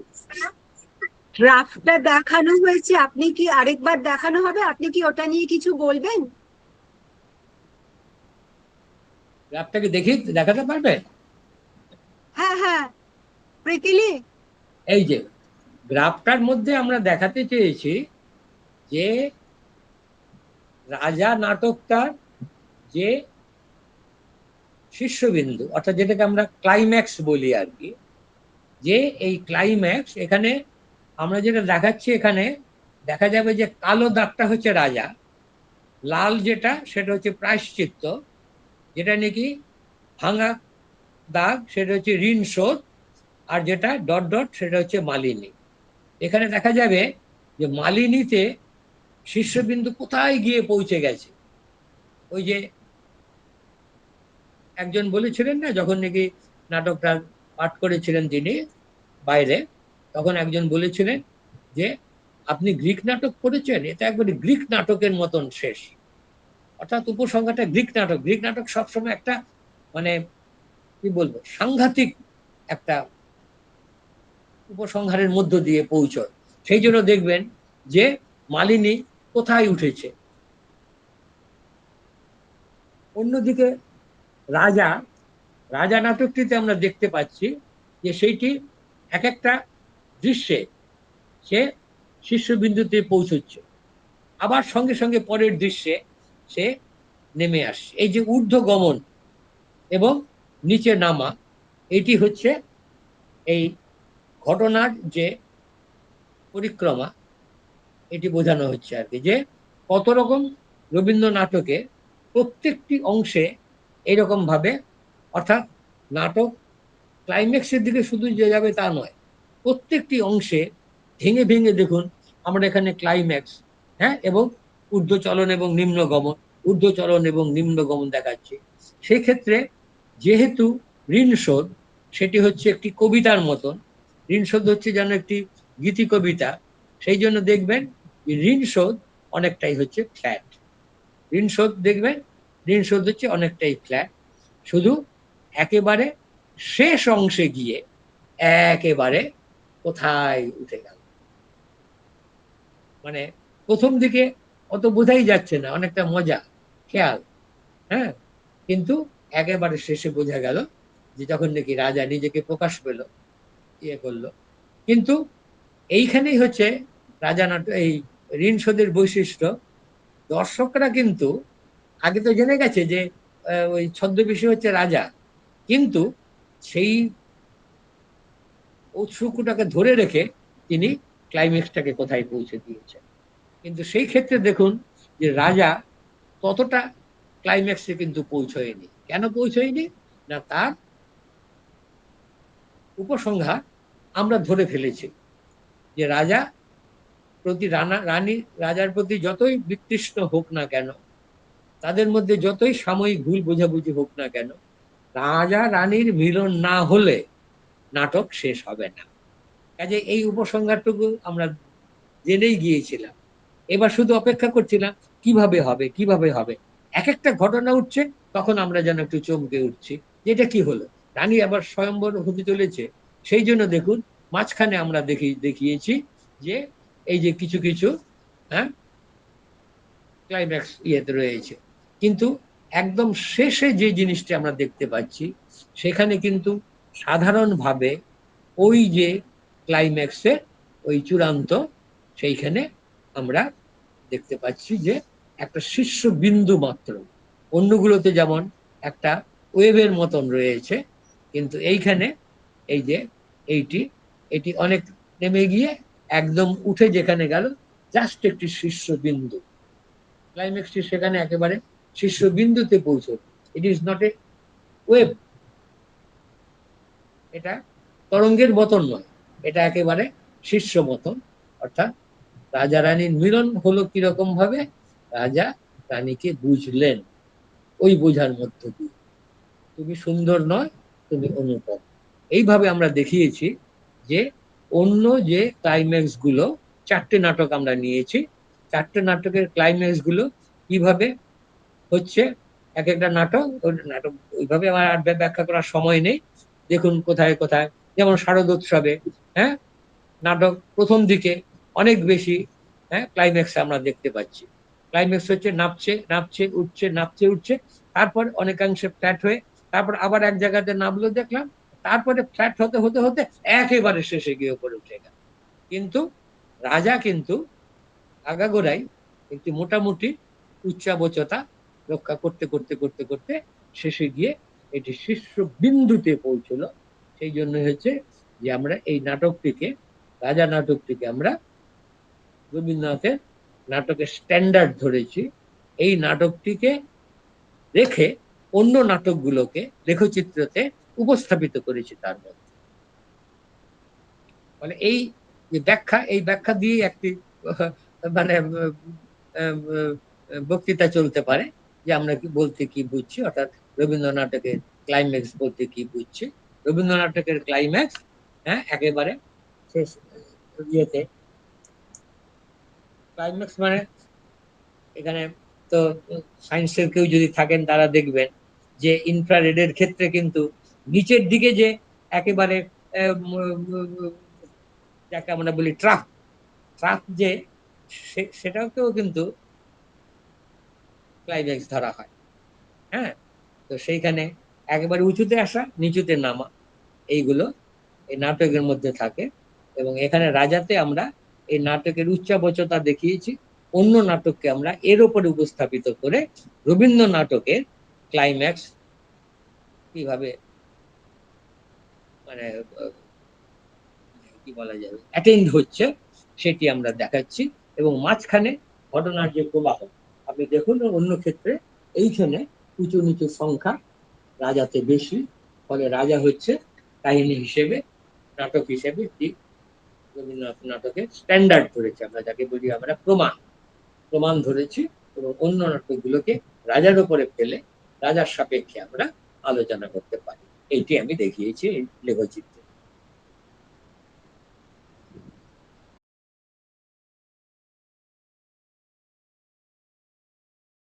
ড্রাফটটা দেখানো হয়েছে, আপনি কি আরেকবার দেখানো হবে, আপনি কি ওটা নিয়ে কিছু বলবেন? গ্রাফটাকে দেখে দেখাতে পারবে? হ্যাঁ হ্যাঁ, প্রীতিলি। এই যে গ্রাফটার মধ্যে আমরা দেখাতে চেয়েছি যে রাজা নাটকটার যে শীর্ষবিন্দু, অর্থাৎ যেটাকে আমরা ক্লাইম্যাক্স বলি আর কি, যে এই ক্লাইম্যাক্স এখানে আমরা যেটা দেখাচ্ছি, এখানে দেখা যাবে যে কালো দাগটা হচ্ছে রাজা, লাল যেটা সেটা হচ্ছে প্রায়শ্চিত্ত, যেটা নাকি ভাঙা দাগ সেটা হচ্ছে ঋণ শোধ, আর যেটা ডট ডট সেটা হচ্ছে মালিনী। এখানে দেখা যাবে যে মালিনীতে শীর্ষবিন্দু কোথায় গিয়ে পৌঁছে গেছে। ওই যে একজন বলেছিলেন না, যখন নাকি নাটকটা পাঠ করেছিলেন তিনি বাইরে, তখন একজন বলেছিলেন যে আপনি গ্রিক নাটক করেছেন, এটা একবারে গ্রিক নাটকের মতন শেষ। অর্থাৎ উপসংহারটা গ্রিক নাটক। গ্রিক নাটক সবসময় একটা মানে কি বলবো, সাংঘাতিক একটা উপসংহারের মধ্য দিয়ে পৌঁছয়। সেই জন্য দেখবেন যে মালিনী কোথায় উঠেছে। অন্যদিকে রাজা, রাজা নাটকটিতে আমরা দেখতে পাচ্ছি যে সেইটি এক একটা দৃশ্যে সে শীর্ষবিন্দুতে পৌঁছচ্ছে। আবার সঙ্গে সঙ্গে পরের দৃশ্যে সে নেমে আসছে। এই যে ঊর্ধ্ব গমন এবং নিচে নামা, এটি হচ্ছে এই ঘটনার যে পরিক্রমা, এটি বোঝানো হচ্ছে আর কি, যে কত রকম রবীন্দ্র নাটকে প্রত্যেকটি অংশে এরকম ভাবে, অর্থাৎ নাটক ক্লাইম্যাক্সের দিকে শুধু যে যাবে তা নয়, প্রত্যেকটি অংশে ভেঙে ভেঙে দেখুন আমরা এখানে ক্লাইম্যাক্স, হ্যাঁ, এবং ঊর্ধ্বচলন এবং নিম্নগমন, ঊর্ধ্বচলন এবং নিম্নগমন দেখাচ্ছে। সেই ক্ষেত্রে যেহেতু ঋণ শোধ সেটি হচ্ছে একটি কবিতার মতন, ঋণ শোধ হচ্ছে যেন একটি গীতি কবিতা, সেই জন্য দেখবেন ঋণ শোধ অনেকটাই হচ্ছে ফ্ল্যাট। ঋণ শোধ দেখবেন, ঋণ শোধ হচ্ছে অনেকটাই ফ্ল্যাট, শুধু একেবারে শেষ অংশে গিয়ে একেবারে কোথায় উঠে গেল, মানে প্রথম দিকে অত বোঝাই যাচ্ছে না, অনেকটা মজা খেয়াল, হ্যাঁ, কিন্তু একেবারে শেষে বোঝা গেল যে যখন নাকি রাজা নিজেকে প্রকাশ পেল, ইয়ে করলো। কিন্তু এইখানেই হচ্ছে রাজা নাটক, এই ঋণ শোধের বৈশিষ্ট্য। দর্শকরা কিন্তু আগে তো জেনে গেছে যে ওই ছদ্মবেশী হচ্ছে রাজা, কিন্তু সেই উৎসুকটাকে ধরে রেখে তিনি ক্লাইম্যাক্সটাকে কোথায় পৌঁছে দিয়েছেন। কিন্তু সেই ক্ষেত্রে দেখুন যে রাজা ততটা ক্লাইম্যাক্সে কিন্তু পৌঁছয়নি। কেন পৌঁছয়নি? না, তার উপসংহার আমরা ধরে ফেলেছি যে রাজা প্রতি রানী রাজার প্রতি যতই বিতৃষ্ণ হোক না কেন, তাদের মধ্যে যতই সাময়িক ভুল বোঝাবুঝি হোক না কেন, রাজা রানীর মিলন না হলে নাটক শেষ হবে না। কাজে এই উপসংহারটুকু আমরা জেনেই গিয়েছিলাম, এবার শুধু অপেক্ষা করছিলাম কিভাবে হবে কিভাবে হবে। এক একটা ঘটনা উঠছে, তখন আমরা যেন একটু চমকে উঠছি যে এটা কি হলো, রানী আবার স্বয়ম্বর হতে চলেছে। সেই জন্য দেখুন মাঝখানে আমরা দেখিয়েছি যে এই যে কিছু কিছু, হ্যাঁ, ক্লাইম্যাক্স ইয়েতে রয়েছে, কিন্তু একদম শেষে যে জিনিসটা আমরা দেখতে পাচ্ছি সেখানে কিন্তু সাধারণভাবে ওই যে ক্লাইম্যাক্সের ওই চূড়ান্ত, সেইখানে আমরা দেখতে পাচ্ছি যে একটা শীর্ষ বিন্দু মাত্র। অন্যগুলোতে যেমন একটা ওয়েভের মতন রয়েছে, কিন্তু এইখানে এই যে এইটি, এটি অনেক নেমে গিয়ে একদম উঠে যেখানে গেল, জাস্ট একটি শীর্ষ বিন্দু, ক্লাইম্যাক্সটি সেখানে একেবারে শীর্ষ বিন্দুতে পৌঁছল। It is not a wave, এটা তরঙ্গের মতন নয়, এটা একেবারে শীর্ষ মতন। অর্থাৎ রাজা রানীর মিলন হলো কিরকম ভাবে, রাজা রানীকে বুঝলেন, ওই বোঝার মধ্য দিয়ে তুমি সুন্দর নয়, তুমি অনুপম। এইভাবে আমরা দেখিয়েছি যে অন্য যে ক্লাইম্যাক্স গুলো, চারটে নাটক আমরা নিয়েছি, চারটে নাটকের ক্লাইম্যাক্স গুলো কিভাবে হচ্ছে, এক একটা নাটক, ওই নাটক ওইভাবে আমার আর ব্যাখ্যা করার সময় নেই। দেখুন কোথায় কোথায়, যেমন শারদোৎসবে, হ্যাঁ, নাটক প্রথম দিকে অনেক বেশি, হ্যাঁ, ক্লাইম্যাক্স আমরা দেখতে পাচ্ছি। ক্লাইম্যাক্স হচ্ছে নামছে নামছে উঠছে, নামছে উঠছে, তারপর অনেকাংশে ফ্ল্যাট হয়ে, তারপর আবার এক জায়গাতে নামলো দেখলাম, তারপরে ফ্ল্যাট হতে হতে হতে একেবারে শেষে গিয়ে উপরে উঠে গেল। কিন্তু রাজা কিন্তু আগাগোড়াই একটি মোটামুটি উচ্চাবচতা রক্ষা করতে করতে করতে করতে শেষে গিয়ে এটি শীর্ষ বিন্দুতে পৌঁছল। সেই জন্য হচ্ছে যে আমরা এই নাটকটিকে, রাজা নাটকটিকে আমরা রবীন্দ্রনাথের নাটকের স্ট্যান্ডার্ড ধরেছি। এই নাটকটিকে রেখে অন্য নাটকগুলোকে লেখচিত্রতে উপস্থাপিত করেছি তার মধ্যে। মানে এই যে ব্যাখ্যা, এই ব্যাখ্যা দিয়ে একটি মানে বক্তৃতা চলতে পারে যে আমরা কি বলতে কি বুঝছি, অর্থাৎ রবীন্দ্র নাটকের ক্লাইম্যাক্স বলতে কি বুঝছি। রবীন্দ্র নাটকের ক্লাইম্যাক্স, হ্যাঁ, একেবারে শেষ ইয়েতে। ক্লাইম্যাক্স মানে এখানে তো সায়েন্সের কেউ যদি থাকেন তারা দেখবেন যে ইনফ্রারেডের ক্ষেত্রে কিন্তু নিচের দিকে যে একেবারে যাকে আমরা বলি ট্রাফ, ট্রাফ যে সেটাকেও কিন্তু ক্লাইম্যাক্স ধরা হয়, হ্যাঁ। তো সেইখানে একেবারে উঁচুতে আসা, নিচুতে নামা, এইগুলো এই নাটকের মধ্যে থাকে। এবং এখানে রাজাতে আমরা এই নাটকের উচ্চাবচতা দেখিয়েছি, অন্য নাটককে আমরা এর উপরে উপস্থাপিত করে রবীন্দ্র নাটকের ক্লাইম্যাক্স কিভাবে মানে কি বলা যাবে অ্যাটেন্ড হচ্ছে সেটি আমরা দেখাচ্ছি। এবং মাঝখানে ঘটনার যে প্রবাহ আপনি দেখুন অন্য ক্ষেত্রে এইখানে উঁচু নিচু সংখ্যা রাজাতে বেশি, ফলে রাজা হচ্ছে কাহিনী হিসেবে নাটক হিসেবে একটি রবীন্দ্রনাথ নাটকের স্ট্যান্ডার্ড ধরেছি, আমরা যাকে বলি আমরা প্রমাণ প্রমাণ ধরেছি, এবং অন্য নাটকগুলোকে রাজার উপরে ফেলে রাজার সাপেক্ষে আমরা আলোচনা করতে পারি। এইটি আমি দেখিয়েছি এই লেখচিত্র।